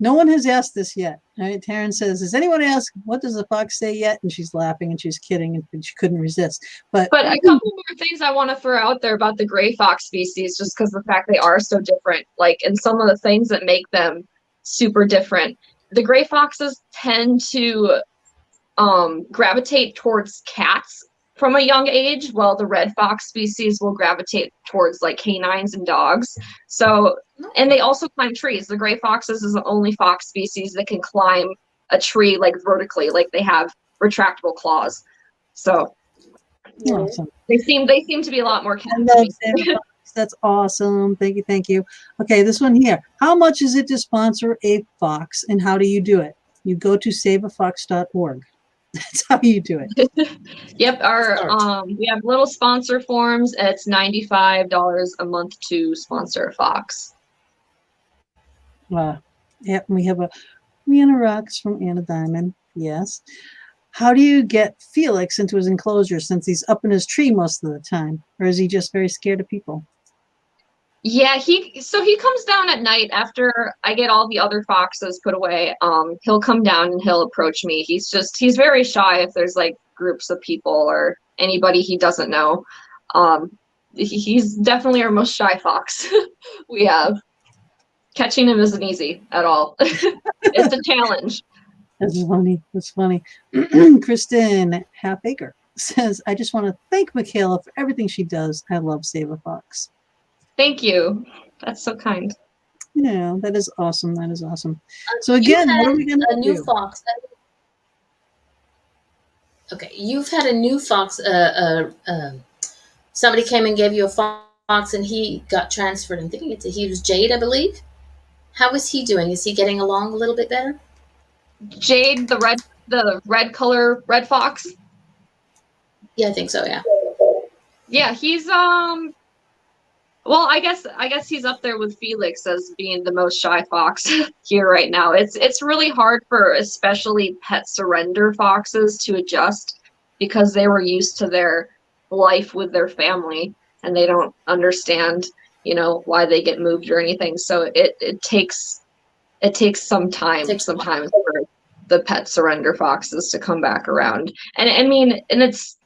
No one has asked this yet. All right, Taryn says, has anyone asked, what does the fox say yet? And she's laughing and she's kidding and she couldn't resist. But a couple more things I want to throw out there about the gray fox species, just because the fact they are so different, like, and some of the things that make them super different. The gray foxes tend to gravitate towards cats from a young age, while the red fox species will gravitate towards like canines and dogs. So, and they also climb trees. The gray foxes is the only fox species that can climb a tree like vertically, like they have retractable claws. So awesome. they seem to be a lot more cat. That's awesome. Thank you. Okay, this one here. How much is it to sponsor a fox, and how do you do it? you go to saveafox.org. That's how you do it. Yep, we have little sponsor forms. It's $95 a month to sponsor a fox. Yeah, we have a Rihanna Rocks from Anna Diamond. Yes. How do you get Felix into his enclosure since he's up in his tree most of the time? Or is he just very scared of people? Yeah, he comes down at night after I get all the other foxes put away. He'll come down and he'll approach me. He's very shy if there's like groups of people or anybody he doesn't know. He's definitely our most shy fox we have. Catching him isn't easy at all. It's a challenge. That's funny. That's funny. Kristen Halfacre says, I just want to thank Michaela for everything she does. I love Saveafox. Thank you. That's so kind. Yeah, that is awesome. That is awesome. So again, what are we going to do? A new fox. Okay, you've had a new fox. Somebody came and gave you a fox, and he got transferred. I'm thinking he was Jade, I believe. How is he doing? Is he getting along a little bit better? Jade, the red color red fox. Yeah, I think so. Yeah. Yeah, he's well, I guess he's up there with Felix as being the most shy fox here right now. It's really hard for especially pet surrender foxes to adjust because they were used to their life with their family and they don't understand, why they get moved or anything. So it takes some time sometimes for the pet surrender foxes to come back around. And I mean, and it's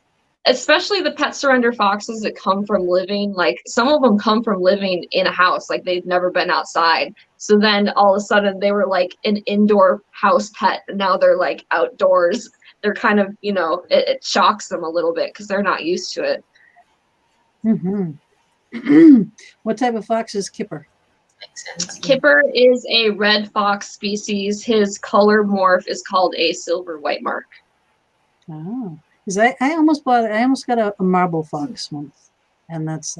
especially the pet surrender foxes that come from living, like some of them come from living in a house, like they've never been outside. So then all of a sudden they were like an indoor house pet and now they're like outdoors. They're kind of, it shocks them a little bit because they're not used to it. Mm-hmm. What type of fox is Kipper? Makes sense. Kipper is a red fox species. His color morph is called a silver white mark. Oh, because I almost got a marble fox once, and that's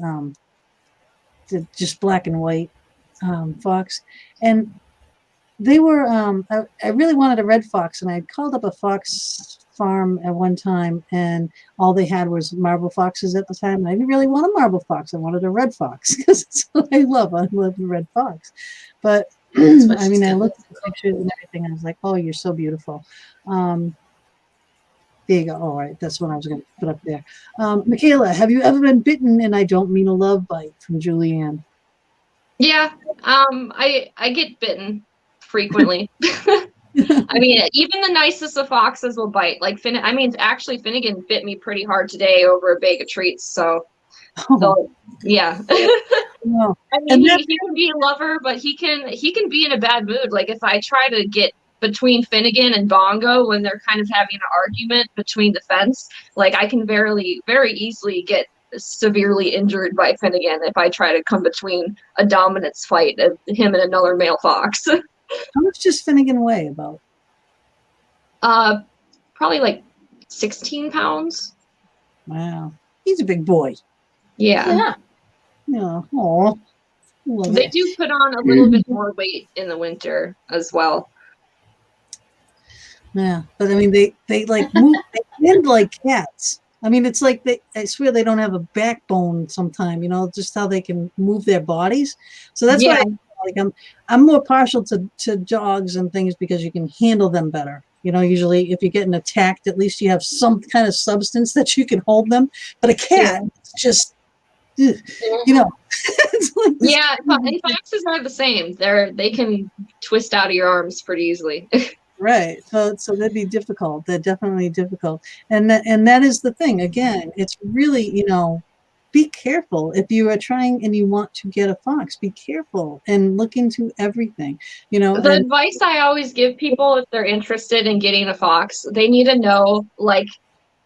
just black and white fox, and they were I really wanted a red fox, and I called up a fox farm at one time, and all they had was marble foxes at the time. And I didn't really want a marble fox. I wanted a red fox because it's what I love. I love the red fox. But I mean, I looked at the pictures and everything. And I was like, "Oh, you're so beautiful." There you go. All right, that's what I was going to put up there. Michaela, have you ever been bitten? And I don't mean a love bite, from Julianne. Yeah, I get bitten frequently. I mean, even the nicest of foxes will bite. Like actually, Finnegan bit me pretty hard today over a bag of treats. So yeah. No. I mean, he can be a lover, but he can be in a bad mood. Like if I try to get between Finnegan and Bongo when they're kind of having an argument between the fence, like I can very, very easily get severely injured by Finnegan if I try to come between a dominance fight of him and another male fox. How much does Finnegan weigh about? Probably like 16 pounds. Wow. He's a big boy. Yeah. Yeah. Aw. They do put on a little bit more weight in the winter as well. Yeah. But I mean, they like move, they bend like cats. I mean, it's like I swear they don't have a backbone sometime, just how they can move their bodies. So that's why I'm more partial to dogs and things because you can handle them better. Usually if you're getting attacked, at least you have some kind of substance that you can hold them. But a cat, it's just, it's like yeah, and foxes are the same. They can twist out of your arms pretty easily. Right. So that'd be difficult. They're definitely difficult. And that is the thing. Again, it's really, be careful. If you are trying and you want to get a fox, be careful and look into everything. The advice I always give people if they're interested in getting a fox, they need to know like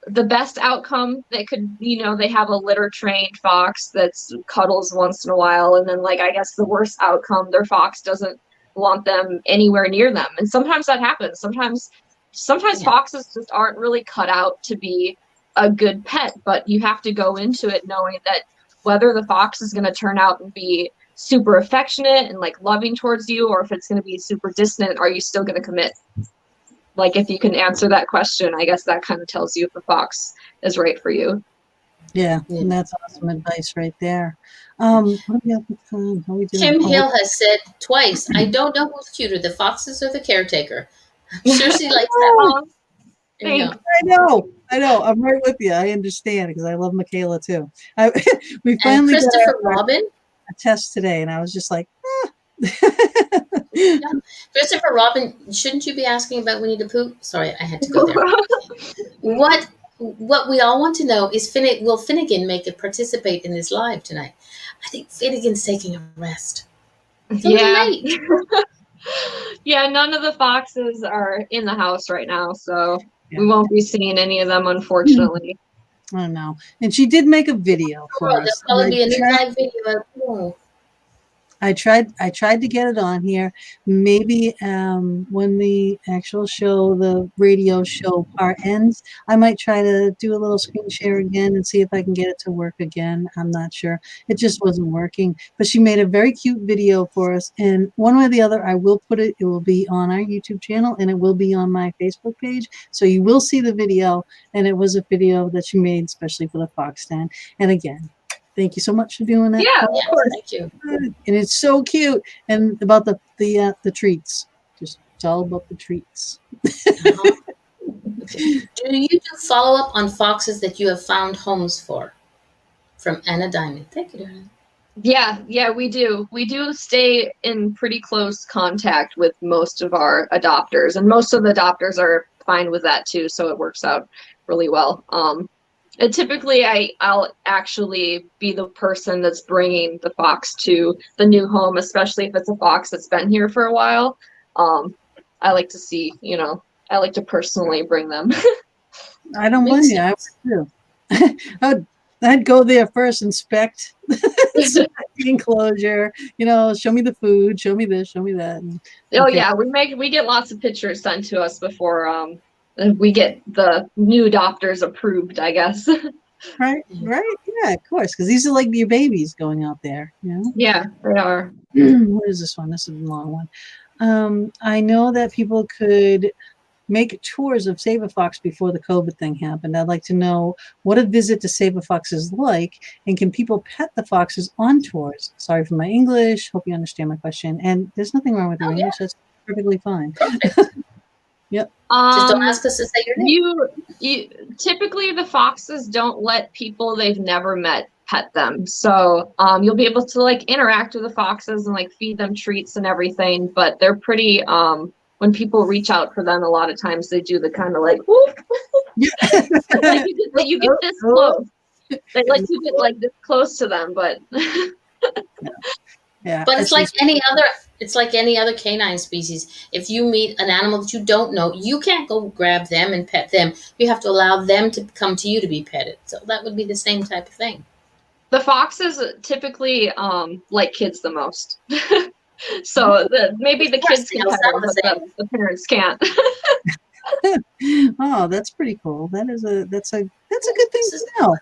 the best outcome that could, they have a litter trained fox that's cuddles once in a while. And then like, I guess the worst outcome, their fox doesn't want them anywhere near them. And sometimes that happens. Sometimes foxes just aren't really cut out to be a good pet, but you have to go into it knowing that whether the fox is going to turn out and be super affectionate and like loving towards you, or if it's going to be super distant, are you still going to commit? like if you can answer that question, I guess that kind of tells you if the fox is right for you. Yeah, and that's awesome advice right there. What do we have with time? How are we doing? Kim Oh, Hill has said twice, I don't know who's cuter, the foxes or the caretaker. I'm sure she likes that one. Oh, There you thanks. go. I know. I'm right with you. I understand because I love Michaela too. We And finally got Christopher Robin. a test today, and I was just like, Yeah. Christopher Robin, shouldn't you be asking about Winnie the Pooh? Sorry, I had to go there. What we all want to know is will Finnegan make it participate in this live tonight? I think Finnegan's taking a rest. It's a little late. Yeah, none of the foxes are in the house right now, so we won't be seeing any of them, unfortunately. I don't know. And she did make a video for There'll us. probably be a new live video. Oh. I tried to get it on here. Maybe when the actual show, the radio show part ends, I might try to do a little screen share again and see if I can get it to work again. I'm not sure. It just wasn't working. But she made a very cute video for us. And one way or the other, I will put it. It will be on our YouTube channel and it will be on my Facebook page. So you will see the video. And it was a video that she made especially for the Fox Den. And again, thank you so much for doing that. Yeah, of course. Thank you. And it's so cute. And about the treats. Just it's all about the treats. Uh-huh. Do you do follow-up on foxes that you have found homes for? From Anna Diamond. Thank you, darling. Yeah, we do. We do stay in pretty close contact with most of our adopters, and most of the adopters are fine with that too, so it works out really well. And typically I'll actually be the person that's bringing the fox to the new home, especially if it's a fox that's been here for a while. I like to see, I like to personally bring them. I don't blame you. I would too. I'd go there first, inspect the enclosure, show me the food, show me this, show me that. Oh yeah, we get lots of pictures sent to us before we get the new adopters approved, I guess. Right. Yeah, of course, because these are like your babies going out there. Yeah, they are. What is this one? This is a long one. I know that people could make tours of Saveafox before the COVID thing happened. I'd like to know what a visit to Saveafox is like, and can people pet the foxes on tours? Sorry for my English. Hope you understand my question. And there's nothing wrong with your English. That's perfectly fine. Yep. Just don't ask us to say your name. You typically the foxes don't let people they've never met pet them. So you'll be able to like interact with the foxes and like feed them treats and everything, but they're pretty when people reach out for them, a lot of times they do the kind of like whoop. like you get this close. They let you get like this close to them, but yeah. But it's like any other canine species. If you meet an animal that you don't know, you can't go grab them and pet them. You have to allow them to come to you to be petted. So that would be the same type of thing. The foxes typically like kids the most. So maybe the kids can pet them, but the parents can't. Oh, that's pretty cool. That's a good thing to know.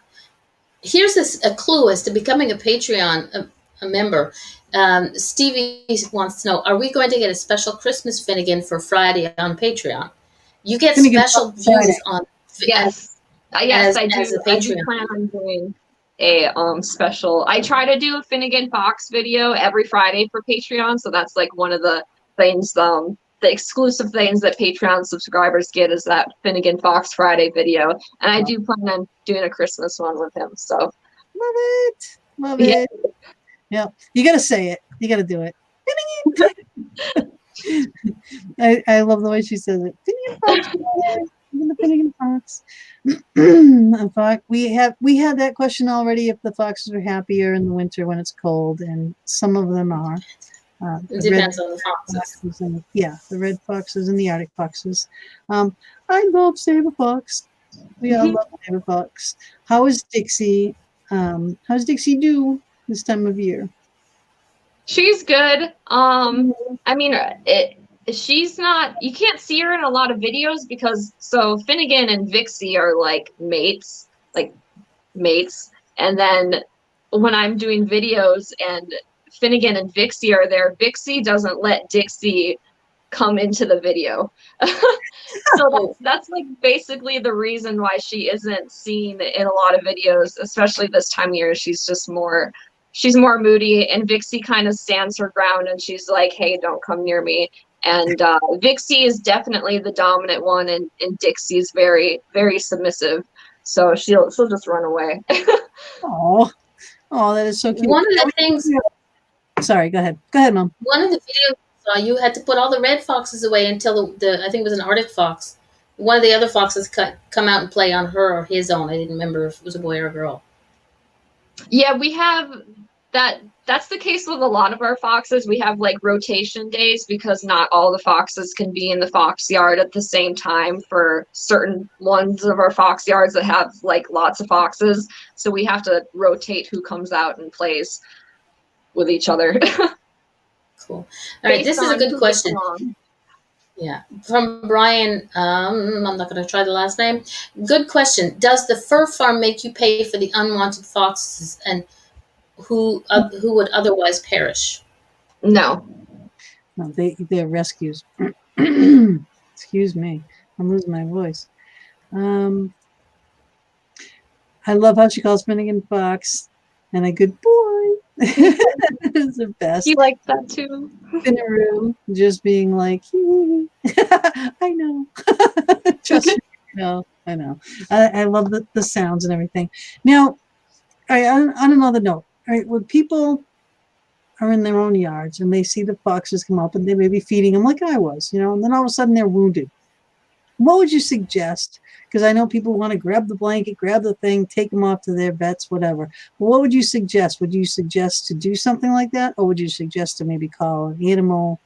Here's a clue as to becoming a Patreon a member. Stevie wants to know, are we going to get a special Christmas Finnegan for Friday on Patreon? You get Finnegan special views on yes, I do. As a I Patreon. do plan on doing a special. I try to do a Finnegan Fox video every Friday for Patreon, so that's like one of the things, the exclusive things that Patreon subscribers get is that Finnegan Fox Friday video, and I do plan on doing a Christmas one with him. So love it. Yeah, you got to say it. You got to do it. I love the way she says it. Finnegan Fox. Fox. We had that question already. If the foxes are happier in the winter when it's cold, and some of them are. It depends on the foxes. The red foxes and the Arctic foxes. I love Saveafox. We all love Saveafox. How is Dixie? How's Dixie do this time of year? She's good. I mean, she's not. You can't see her in a lot of videos because Finnegan and Vixie are like mates, and then when I'm doing videos and Finnegan and Vixie are there, Vixie doesn't let Dixie come into the video. So that's like basically the reason why she isn't seen in a lot of videos, especially this time of year. She's more moody, and Vixie kind of stands her ground and she's like, hey, don't come near me. And Vixie is definitely the dominant one, and Dixie's very, very submissive. So she'll just run away. Oh, that is so cute. One of the things. Sorry, go ahead. Go ahead, Mom. One of the videos I saw, you had to put all the red foxes away until the I think it was an Arctic fox. One of the other foxes come out and play on her or his own. I didn't remember if it was a boy or a girl. Yeah, we have that. That's the case with a lot of our foxes. We have like rotation days because not all the foxes can be in the fox yard at the same time for certain ones of our fox yards that have like lots of foxes. So we have to rotate who comes out and plays with each other. Cool. All right, this is a good question. Yeah, from Brian. I'm not going to try the last name. Good question. Does the fur farm make you pay for the unwanted foxes and who would otherwise perish? No. No, they're rescues. Excuse me, I'm losing my voice. I love how she calls Finnegan Fox and a good boy. It's the best. He likes that too. Finneru just being like, I know. Just I know. I love the sounds and everything. Now, all right, on another note, all right, when people are in their own yards and they see the foxes come up and they may be feeding them like I was, and then all of a sudden they're wounded. What would you suggest? Because I know people want to grab the blanket, grab the thing, take them off to their vets, whatever. But what would you suggest? Would you suggest to do something like that? Or would you suggest to maybe call an animal?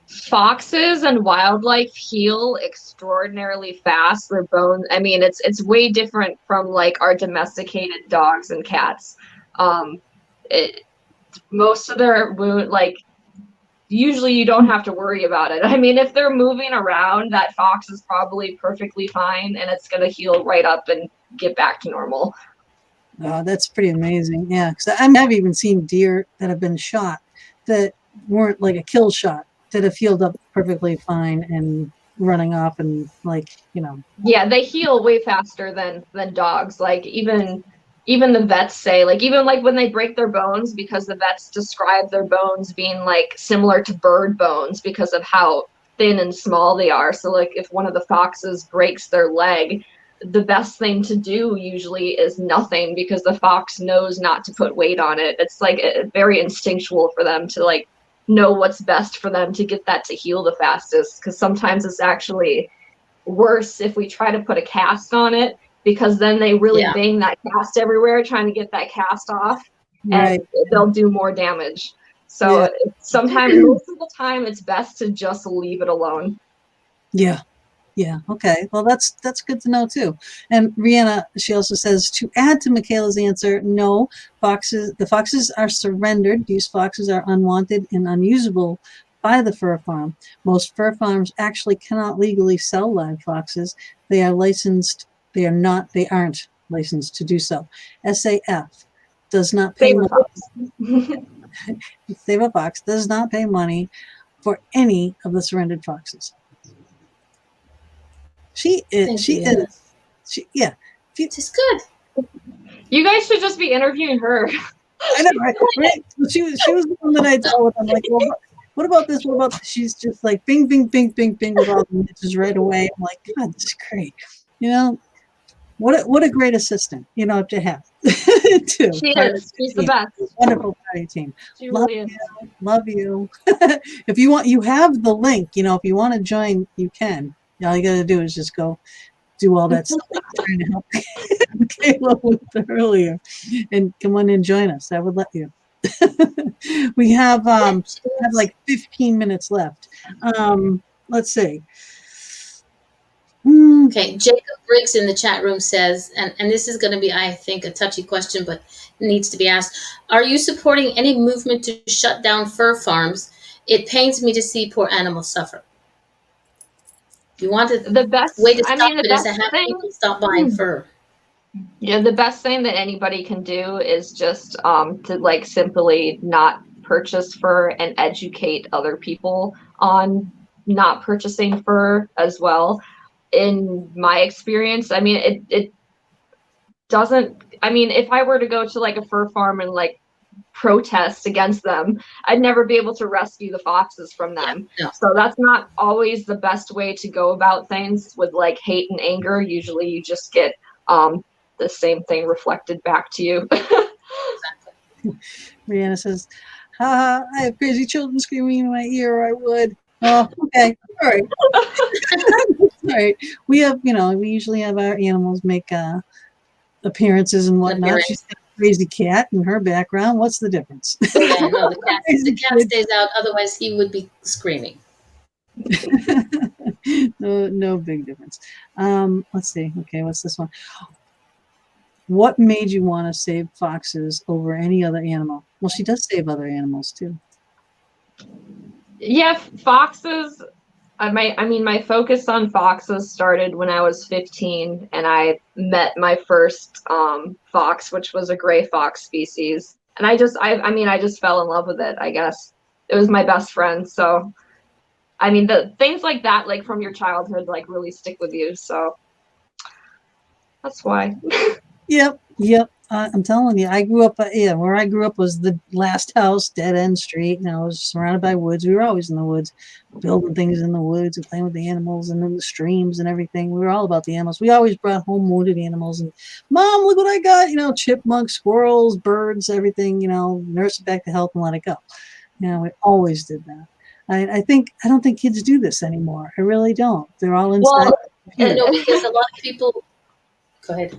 Foxes and wildlife heal extraordinarily fast. Their bones, I mean, it's way different from like our domesticated dogs and cats. Most of their wound, like, usually you don't have to worry about it. I mean, if they're moving around, that fox is probably perfectly fine and it's going to heal right up and get back to normal. Oh, that's pretty amazing. Yeah, because I've even seen deer that have been shot that weren't like a kill shot, that have healed up perfectly fine and running off and Yeah, they heal way faster than dogs. Like even the vets say, like, even like when they break their bones, because the vets describe their bones being like similar to bird bones because of how thin and small they are. So like if one of the foxes breaks their leg, the best thing to do usually is nothing, because the fox knows not to put weight on it. It's like very instinctual for them to like know what's best for them to get that to heal the fastest, because sometimes it's actually worse if we try to put a cast on it, because then they really bang that cast everywhere trying to get that cast off, and they'll do more damage. So sometimes, most of the time, it's best to just leave it alone. Yeah. Okay. Well, that's good to know too. And Rihanna, she also says, to add to Michaela's answer, no, the foxes are surrendered. These foxes are unwanted and unusable by the fur farm. Most fur farms actually cannot legally sell live foxes. They are licensed. They aren't licensed to do so. SAF does not pay money. Saveafox does not pay money for any of the surrendered foxes. She's good. You guys should just be interviewing her. I know, right? She was the one that I told. I'm like, well, what about this? What about this? She's just like bing, bing, bing, bing, bing with all the niches right away. I'm like, God, this is great. What a great assistant, to have. Too. She is. She's the best. Wonderful party team. She really is. Love you. If you want, you have the link. If you want to join, you can. All you got to do is just go do all that stuff I was trying to help Michaela with earlier, and come on and join us. I would let you. We have like 15 minutes left. Let's see. Okay, Jacob Briggs in the chat room says, and this is going to be, I think, a touchy question, but it needs to be asked. Are you supporting any movement to shut down fur farms? It pains me to see poor animals suffer. You wanted the best way to stop it is to have people stop buying fur. Yeah, the best thing that anybody can do is just to like simply not purchase fur and educate other people on not purchasing fur as well. In my experience, I mean, it doesn't, I mean, if I were to go to like a fur farm and like protest against them, I'd never be able to rescue the foxes from them. Yeah, no. So that's not always the best way to go about things with like hate and anger. Usually you just get the same thing reflected back to you. Exactly. Rihanna says, haha, I have crazy children screaming in my ear, or I would. Oh, okay. All right. All right. We have, we usually have our animals make appearances and whatnot. She's got a crazy cat in her background. What's the difference? Yeah, no, the cat stays out. Otherwise, he would be screaming. No big difference. Let's see. Okay, what's this one? What made you want to save foxes over any other animal? Well, she does save other animals too. Yeah, foxes. My focus on foxes started when I was 15, and I met my first fox, which was a gray fox species. And I just fell in love with it, I guess. It was my best friend. So, I mean, the things like that, like from your childhood, like really stick with you. So that's why. Yep. I'm telling you, I grew up, where I grew up was the last house, dead end street, and I was surrounded by woods. We were always in the woods, building things in the woods and playing with the animals and in the streams and everything. We were all about the animals. We always brought home wounded animals and, Mom, look what I got, chipmunks, squirrels, birds, everything, nurse it back to health and let it go. We always did that. I don't think kids do this anymore. I really don't. They're all inside. Well, because a lot of people, go ahead.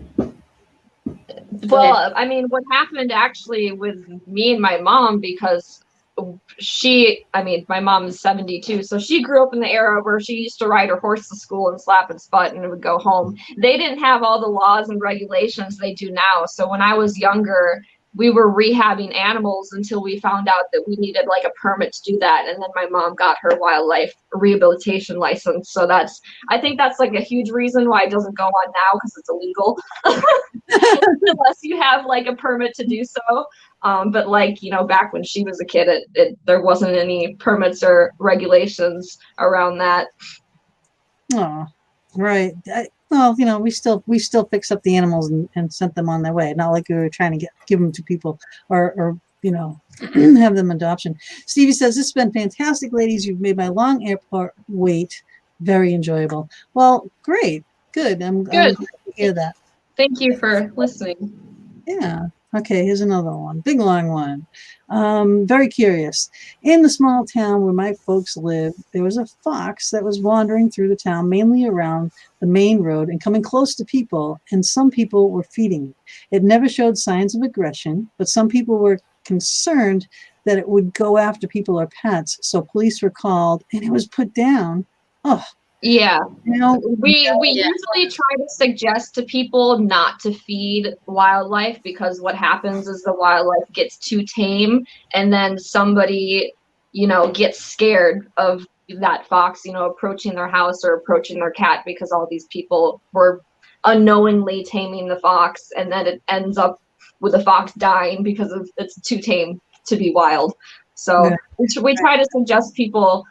Well, I mean, what happened actually with me and my mom, because my mom is 72, so she grew up in the era where she used to ride her horse to school and slap its butt and would go home. They didn't have all the laws and regulations they do now. So when I was younger, we were rehabbing animals until we found out that we needed like a permit to do that. And then my mom got her wildlife rehabilitation license. So I think that's like a huge reason why it doesn't go on now, because it's illegal unless you have like a permit to do so. But like, back when she was a kid, there wasn't any permits or regulations around that. Oh, right. Well, we still fix up the animals and sent them on their way. Not like we were trying to give them to people or have them adoption. Stevie says, this has been fantastic, ladies. You've made my long airport wait very enjoyable. Well, great. Good. I'm glad to hear that. Thank you for listening. Yeah. Okay, here's another one. Big, long one. Very curious. In the small town where my folks live, there was a fox that was wandering through the town, mainly around the main road and coming close to people, and some people were feeding it. It never showed signs of aggression, but some people were concerned that it would go after people or pets, so police were called, and it was put down. Oh. Yeah, we usually try to suggest to people not to feed wildlife, because what happens is the wildlife gets too tame, and then somebody, gets scared of that fox, approaching their house or approaching their cat, because all these people were unknowingly taming the fox, and then it ends up with the fox dying because it's too tame to be wild. So we try to suggest people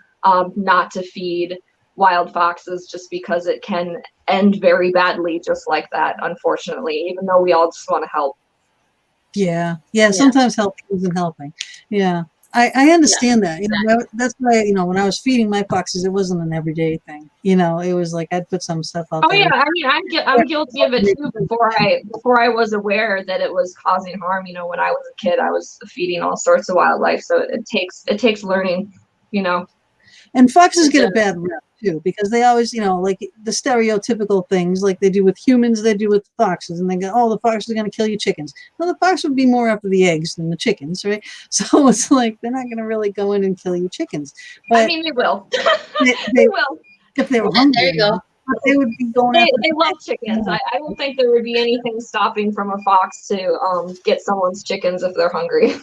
not to feed wild foxes, just because it can end very badly just like that, unfortunately, even though we all just want to help. Yeah, sometimes help isn't helping. I understand that. That's why, when I was feeding my foxes, it wasn't an everyday thing. It was like I'd put some stuff out there. Yeah, I mean, I'm guilty of it too. Before I was aware that it was causing harm, when I was a kid, I was feeding all sorts of wildlife. So it takes learning, And foxes get a bad rep too, because they always, like the stereotypical things like they do with humans, they do with foxes, and they go, oh, the fox is going to kill your chickens. Well, the fox would be more after the eggs than the chickens, right? So it's like they're not going to really go in and kill your chickens. But I mean, they will. They will if they were hungry. There you go. But they would be going. They love chickens. I don't think there would be anything stopping from a fox to get someone's chickens if they're hungry.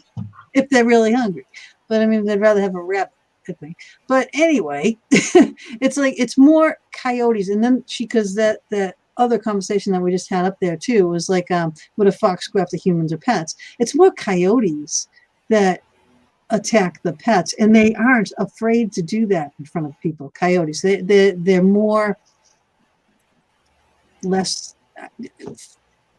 If they're really hungry, but I mean, they'd rather have a rabbit. But anyway, it's more coyotes. And then because that other conversation that we just had up there too was like, would a fox go after humans or pets? It's more coyotes that attack the pets, and they aren't afraid to do that in front of people. Coyotes, they're more less.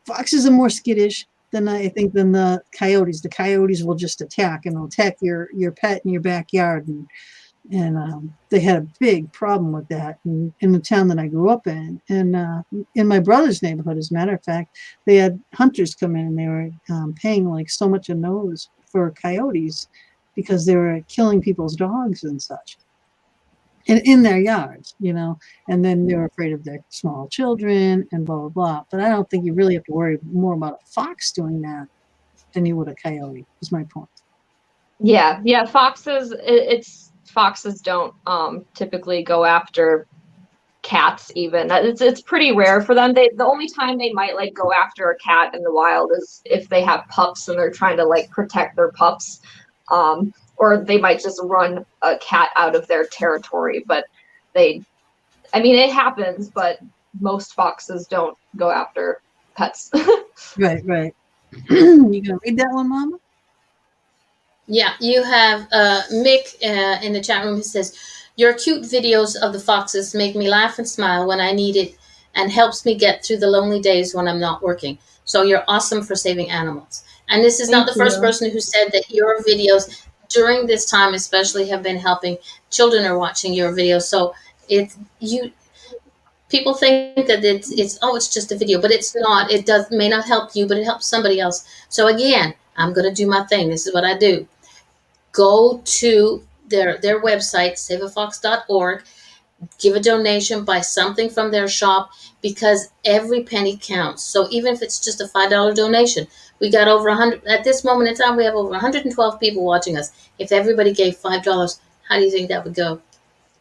Foxes are more skittish than I think than the coyotes. The coyotes will just attack, and they'll attack your pet in your backyard, and they had a big problem with that in the town that I grew up in. And in my brother's neighborhood, as a matter of fact, they had hunters come in, and they were paying like so much a nose for coyotes because they were killing people's dogs and such. In their yards, and then they're afraid of their small children and blah, blah, blah. But I don't think you really have to worry more about a fox doing that than you would a coyote, is my point. Yeah. Foxes don't typically go after cats even. It's pretty rare for them. The only time they might like go after a cat in the wild is if they have pups and they're trying to like protect their pups. Or they might just run a cat out of their territory, but it happens, but most foxes don't go after pets. Right. You gonna read that one, Mama? Yeah, you have Mick in the chat room who says, your cute videos of the foxes make me laugh and smile when I need it and helps me get through the lonely days when I'm not working. So you're awesome for saving animals. And this is not the first person who said that your videos during this time especially have been helping. Children are watching your videos. So people think that it's just a video, but it's not. It may not help you, but it helps somebody else. So again, I'm going to do my thing. This is what I do. Go to their website, saveafox.org, give a donation, buy something from their shop, because every penny counts. So even if it's just a $5 donation, we got over 100, at this moment in time, we have over 112 people watching us. If everybody gave $5, how do you think that would go?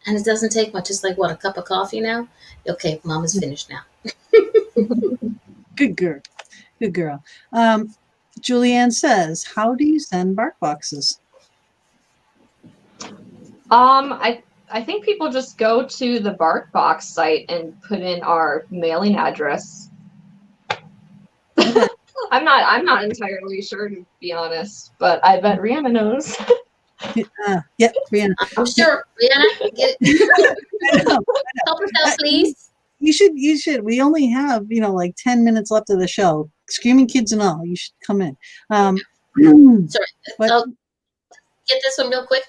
And it doesn't take much. It's like, what, a cup of coffee now? Okay, Mama's finished now. Good girl. Julianne says, how do you send bark boxes? I think people just go to the BarkBox site and put in our mailing address. I'm not entirely sure, to be honest, but I bet Rihanna knows. Yep, Rihanna. I'm sure. Rihanna, get it. I know. Help us out, please. You should. We only have, like 10 minutes left of the show. Screaming kids and all. You should come in. Sorry. I'll get this one real quick.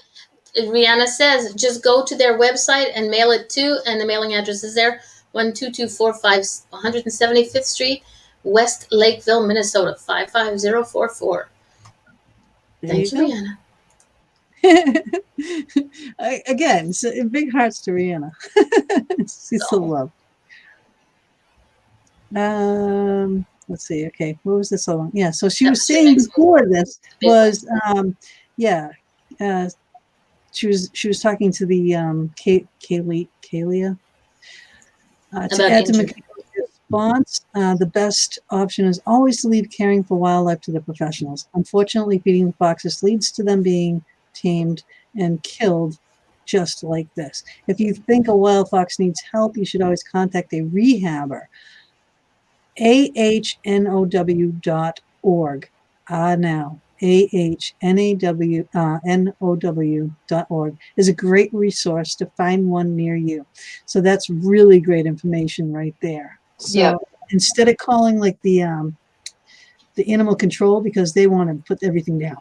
Rihanna says, just go to their website and mail it to, and the mailing address is there, 12245 175th Street, West Lakeville, Minnesota, 55044. Thank you, Rihanna. Again, so big hearts to Rihanna. She's so loved. Let's see. Okay, what was this song? Yeah, so she was saying before this was, she was talking to the Kalia to add to Mikayla's response. The best option is always to leave caring for wildlife to the professionals. Unfortunately, feeding the foxes leads to them being tamed and killed, just like this. If you think a wild fox needs help, you should always contact a rehabber. ahnow.org. Now. ahnow.org is a great resource to find one near you. So that's really great information right there. So instead of calling like the animal control, because they want to put everything down,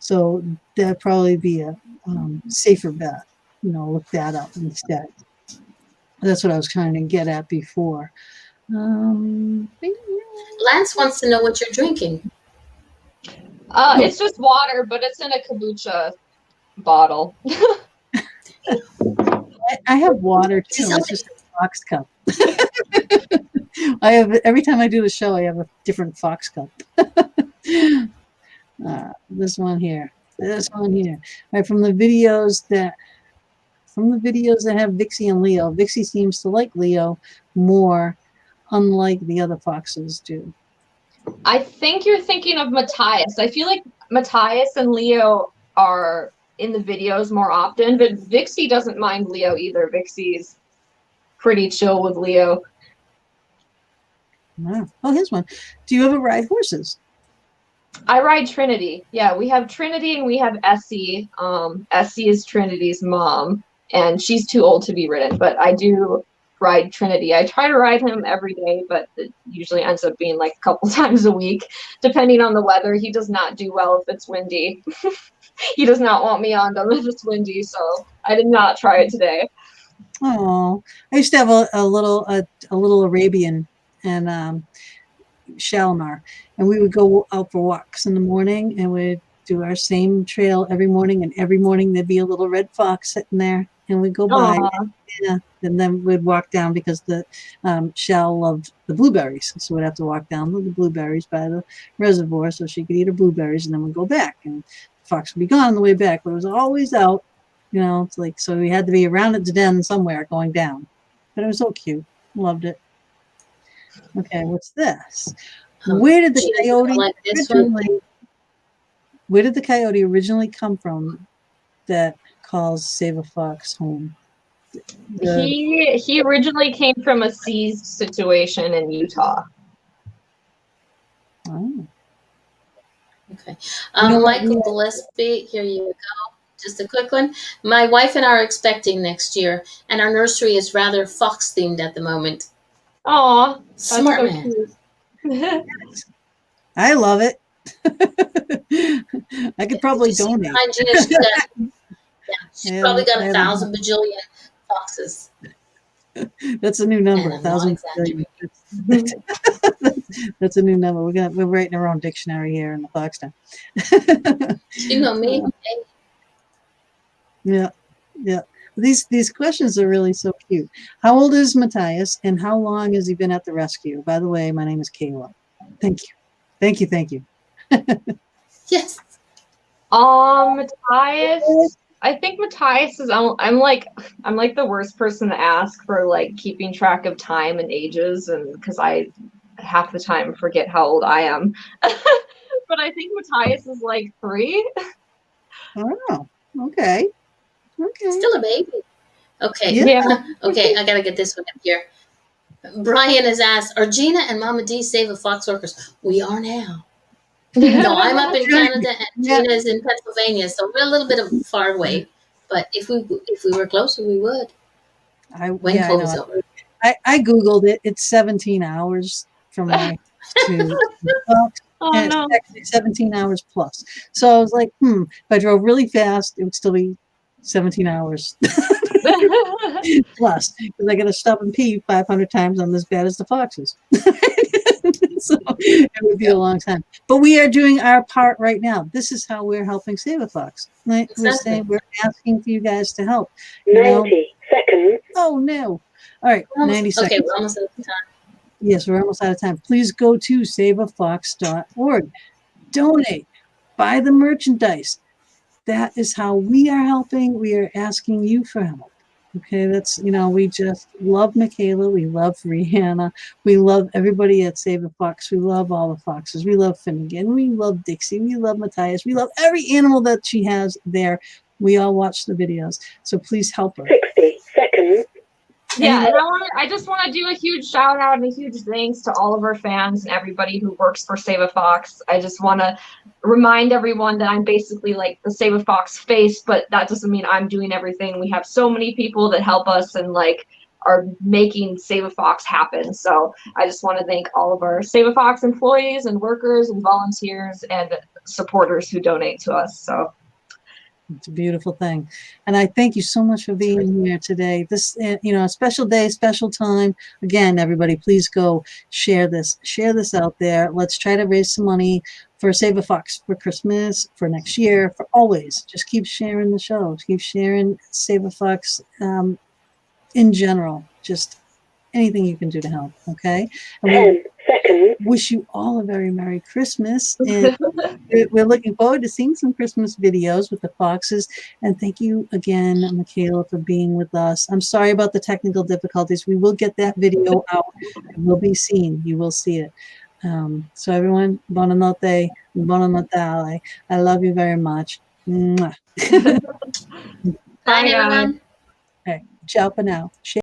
so that'd probably be a safer bet. Look that up instead. That's what I was trying to get at before. Lance wants to know what you're drinking. It's just water, but it's in a kombucha bottle. I have water too. It's just a Fox cup. I have, every time I do the show, I have a different Fox cup. This one here. All right, from the videos that have Vixie and Leo. Vixie seems to like Leo more, unlike the other foxes do. I think you're thinking of Matthias. I feel like Matthias and Leo are in the videos more often, but Vixie doesn't mind Leo either. Vixie's pretty chill with Leo. Wow. Oh, here's one. Do you ever ride horses? I ride Trinity. Yeah, we have Trinity and we have Essie. Essie is Trinity's mom, and she's too old to be ridden, but I do ride Trinity. I try to ride him every day, but it usually ends up being like a couple times a week, depending on the weather. He does not do well if it's windy. He does not want me on them if it's windy, so I did not try it today. Oh, I used to have a little Arabian and Shalimar, and we would go out for walks in the morning, and we'd do our same trail every morning. And every morning there'd be a little red fox sitting there, and we'd go by. Yeah, and then we'd walk down because the Shell loved the blueberries, so we'd have to walk down with the blueberries by the reservoir so she could eat her blueberries, and then we'd go back. And the fox would be gone on the way back, but it was always out. You know, it's like, so we had to be around at the den somewhere going down. But it was so cute. Loved it. Okay, what's this? Where did the coyote originally come from that calls Saveafox home? He originally came from a seized situation in Utah. Oh. Okay. Michael Gillespie, here you go. Just a quick one. My wife and I are expecting next year, and our nursery is rather fox themed at the moment. Aw, smart so man. I love it. I could probably donate. She's probably got 1,000 bajillion foxes. That's a new number. 1,000 bajillion. That's a new number. We're writing our own dictionary here in the Foxton. You know me. Yeah, yeah. These questions are really so cute. How old is Matthias, and how long has he been at the rescue? By the way, my name is Kayla. Thank you. Thank you. Thank you. Yes. Matthias. I think Matthias is. I'm like the worst person to ask for like keeping track of time and ages, and because I half the time forget how old I am. But I think Matthias is like 3. Oh, okay. Okay. Still a baby. Okay. Yeah. Okay, I gotta get this one up here. Brian has asked, are Gina and Mama D Saveafox workers? We are now. No, I'm up in Canada and Gina's in Pennsylvania, so we're a little bit far away. But if we were closer, we would. When COVID's over. I Googled it. It's 17 hours from my to Fox. And it's actually 17 hours plus. So I was like, if I drove really fast, it would still be 17 hours plus, because I got to stop and pee 500 times. I'm as bad as the foxes. So it would be a long time. But we are doing our part right now. This is how we're helping Saveafox. Right? Exactly. We're asking for you guys to help. 90 seconds. Oh, no. All right, 90 seconds. Okay, we're almost out of time. Yes, we're almost out of time. Please go to saveafox.org. Donate. Buy the merchandise. That is how we are helping. We are asking you for help. Okay, that's, we just love Michaela. We love Rihanna. We love everybody at Saveafox. We love all the foxes. We love Finnegan. We love Dixie. We love Matthias. We love every animal that she has there. We all watch the videos. So please help her. 60 seconds. Yeah, and I just want to do a huge shout out and a huge thanks to all of our fans and everybody who works for Saveafox. I just want to remind everyone that I'm basically like the Saveafox face, but that doesn't mean I'm doing everything. We have so many people that help us and like are making Saveafox happen. So I just want to thank all of our Saveafox employees and workers and volunteers and supporters who donate to us. So it's a beautiful thing. And I thank you so much for being here today. This, a special day, special time. Again, everybody, please go share this out there. Let's try to raise some money for Saveafox for Christmas, for next year, for always. Just keep sharing the show. Keep sharing Saveafox in general. Just anything you can do to help, okay? And 10 seconds. Wish you all a very Merry Christmas. And we're looking forward to seeing some Christmas videos with the foxes. And thank you again, Michaela, for being with us. I'm sorry about the technical difficulties. We will get that video out. It will be seen. You will see it. So everyone, buona notte, buona Natale. I love you very much. Mwah. Bye, everyone. All right, ciao for now.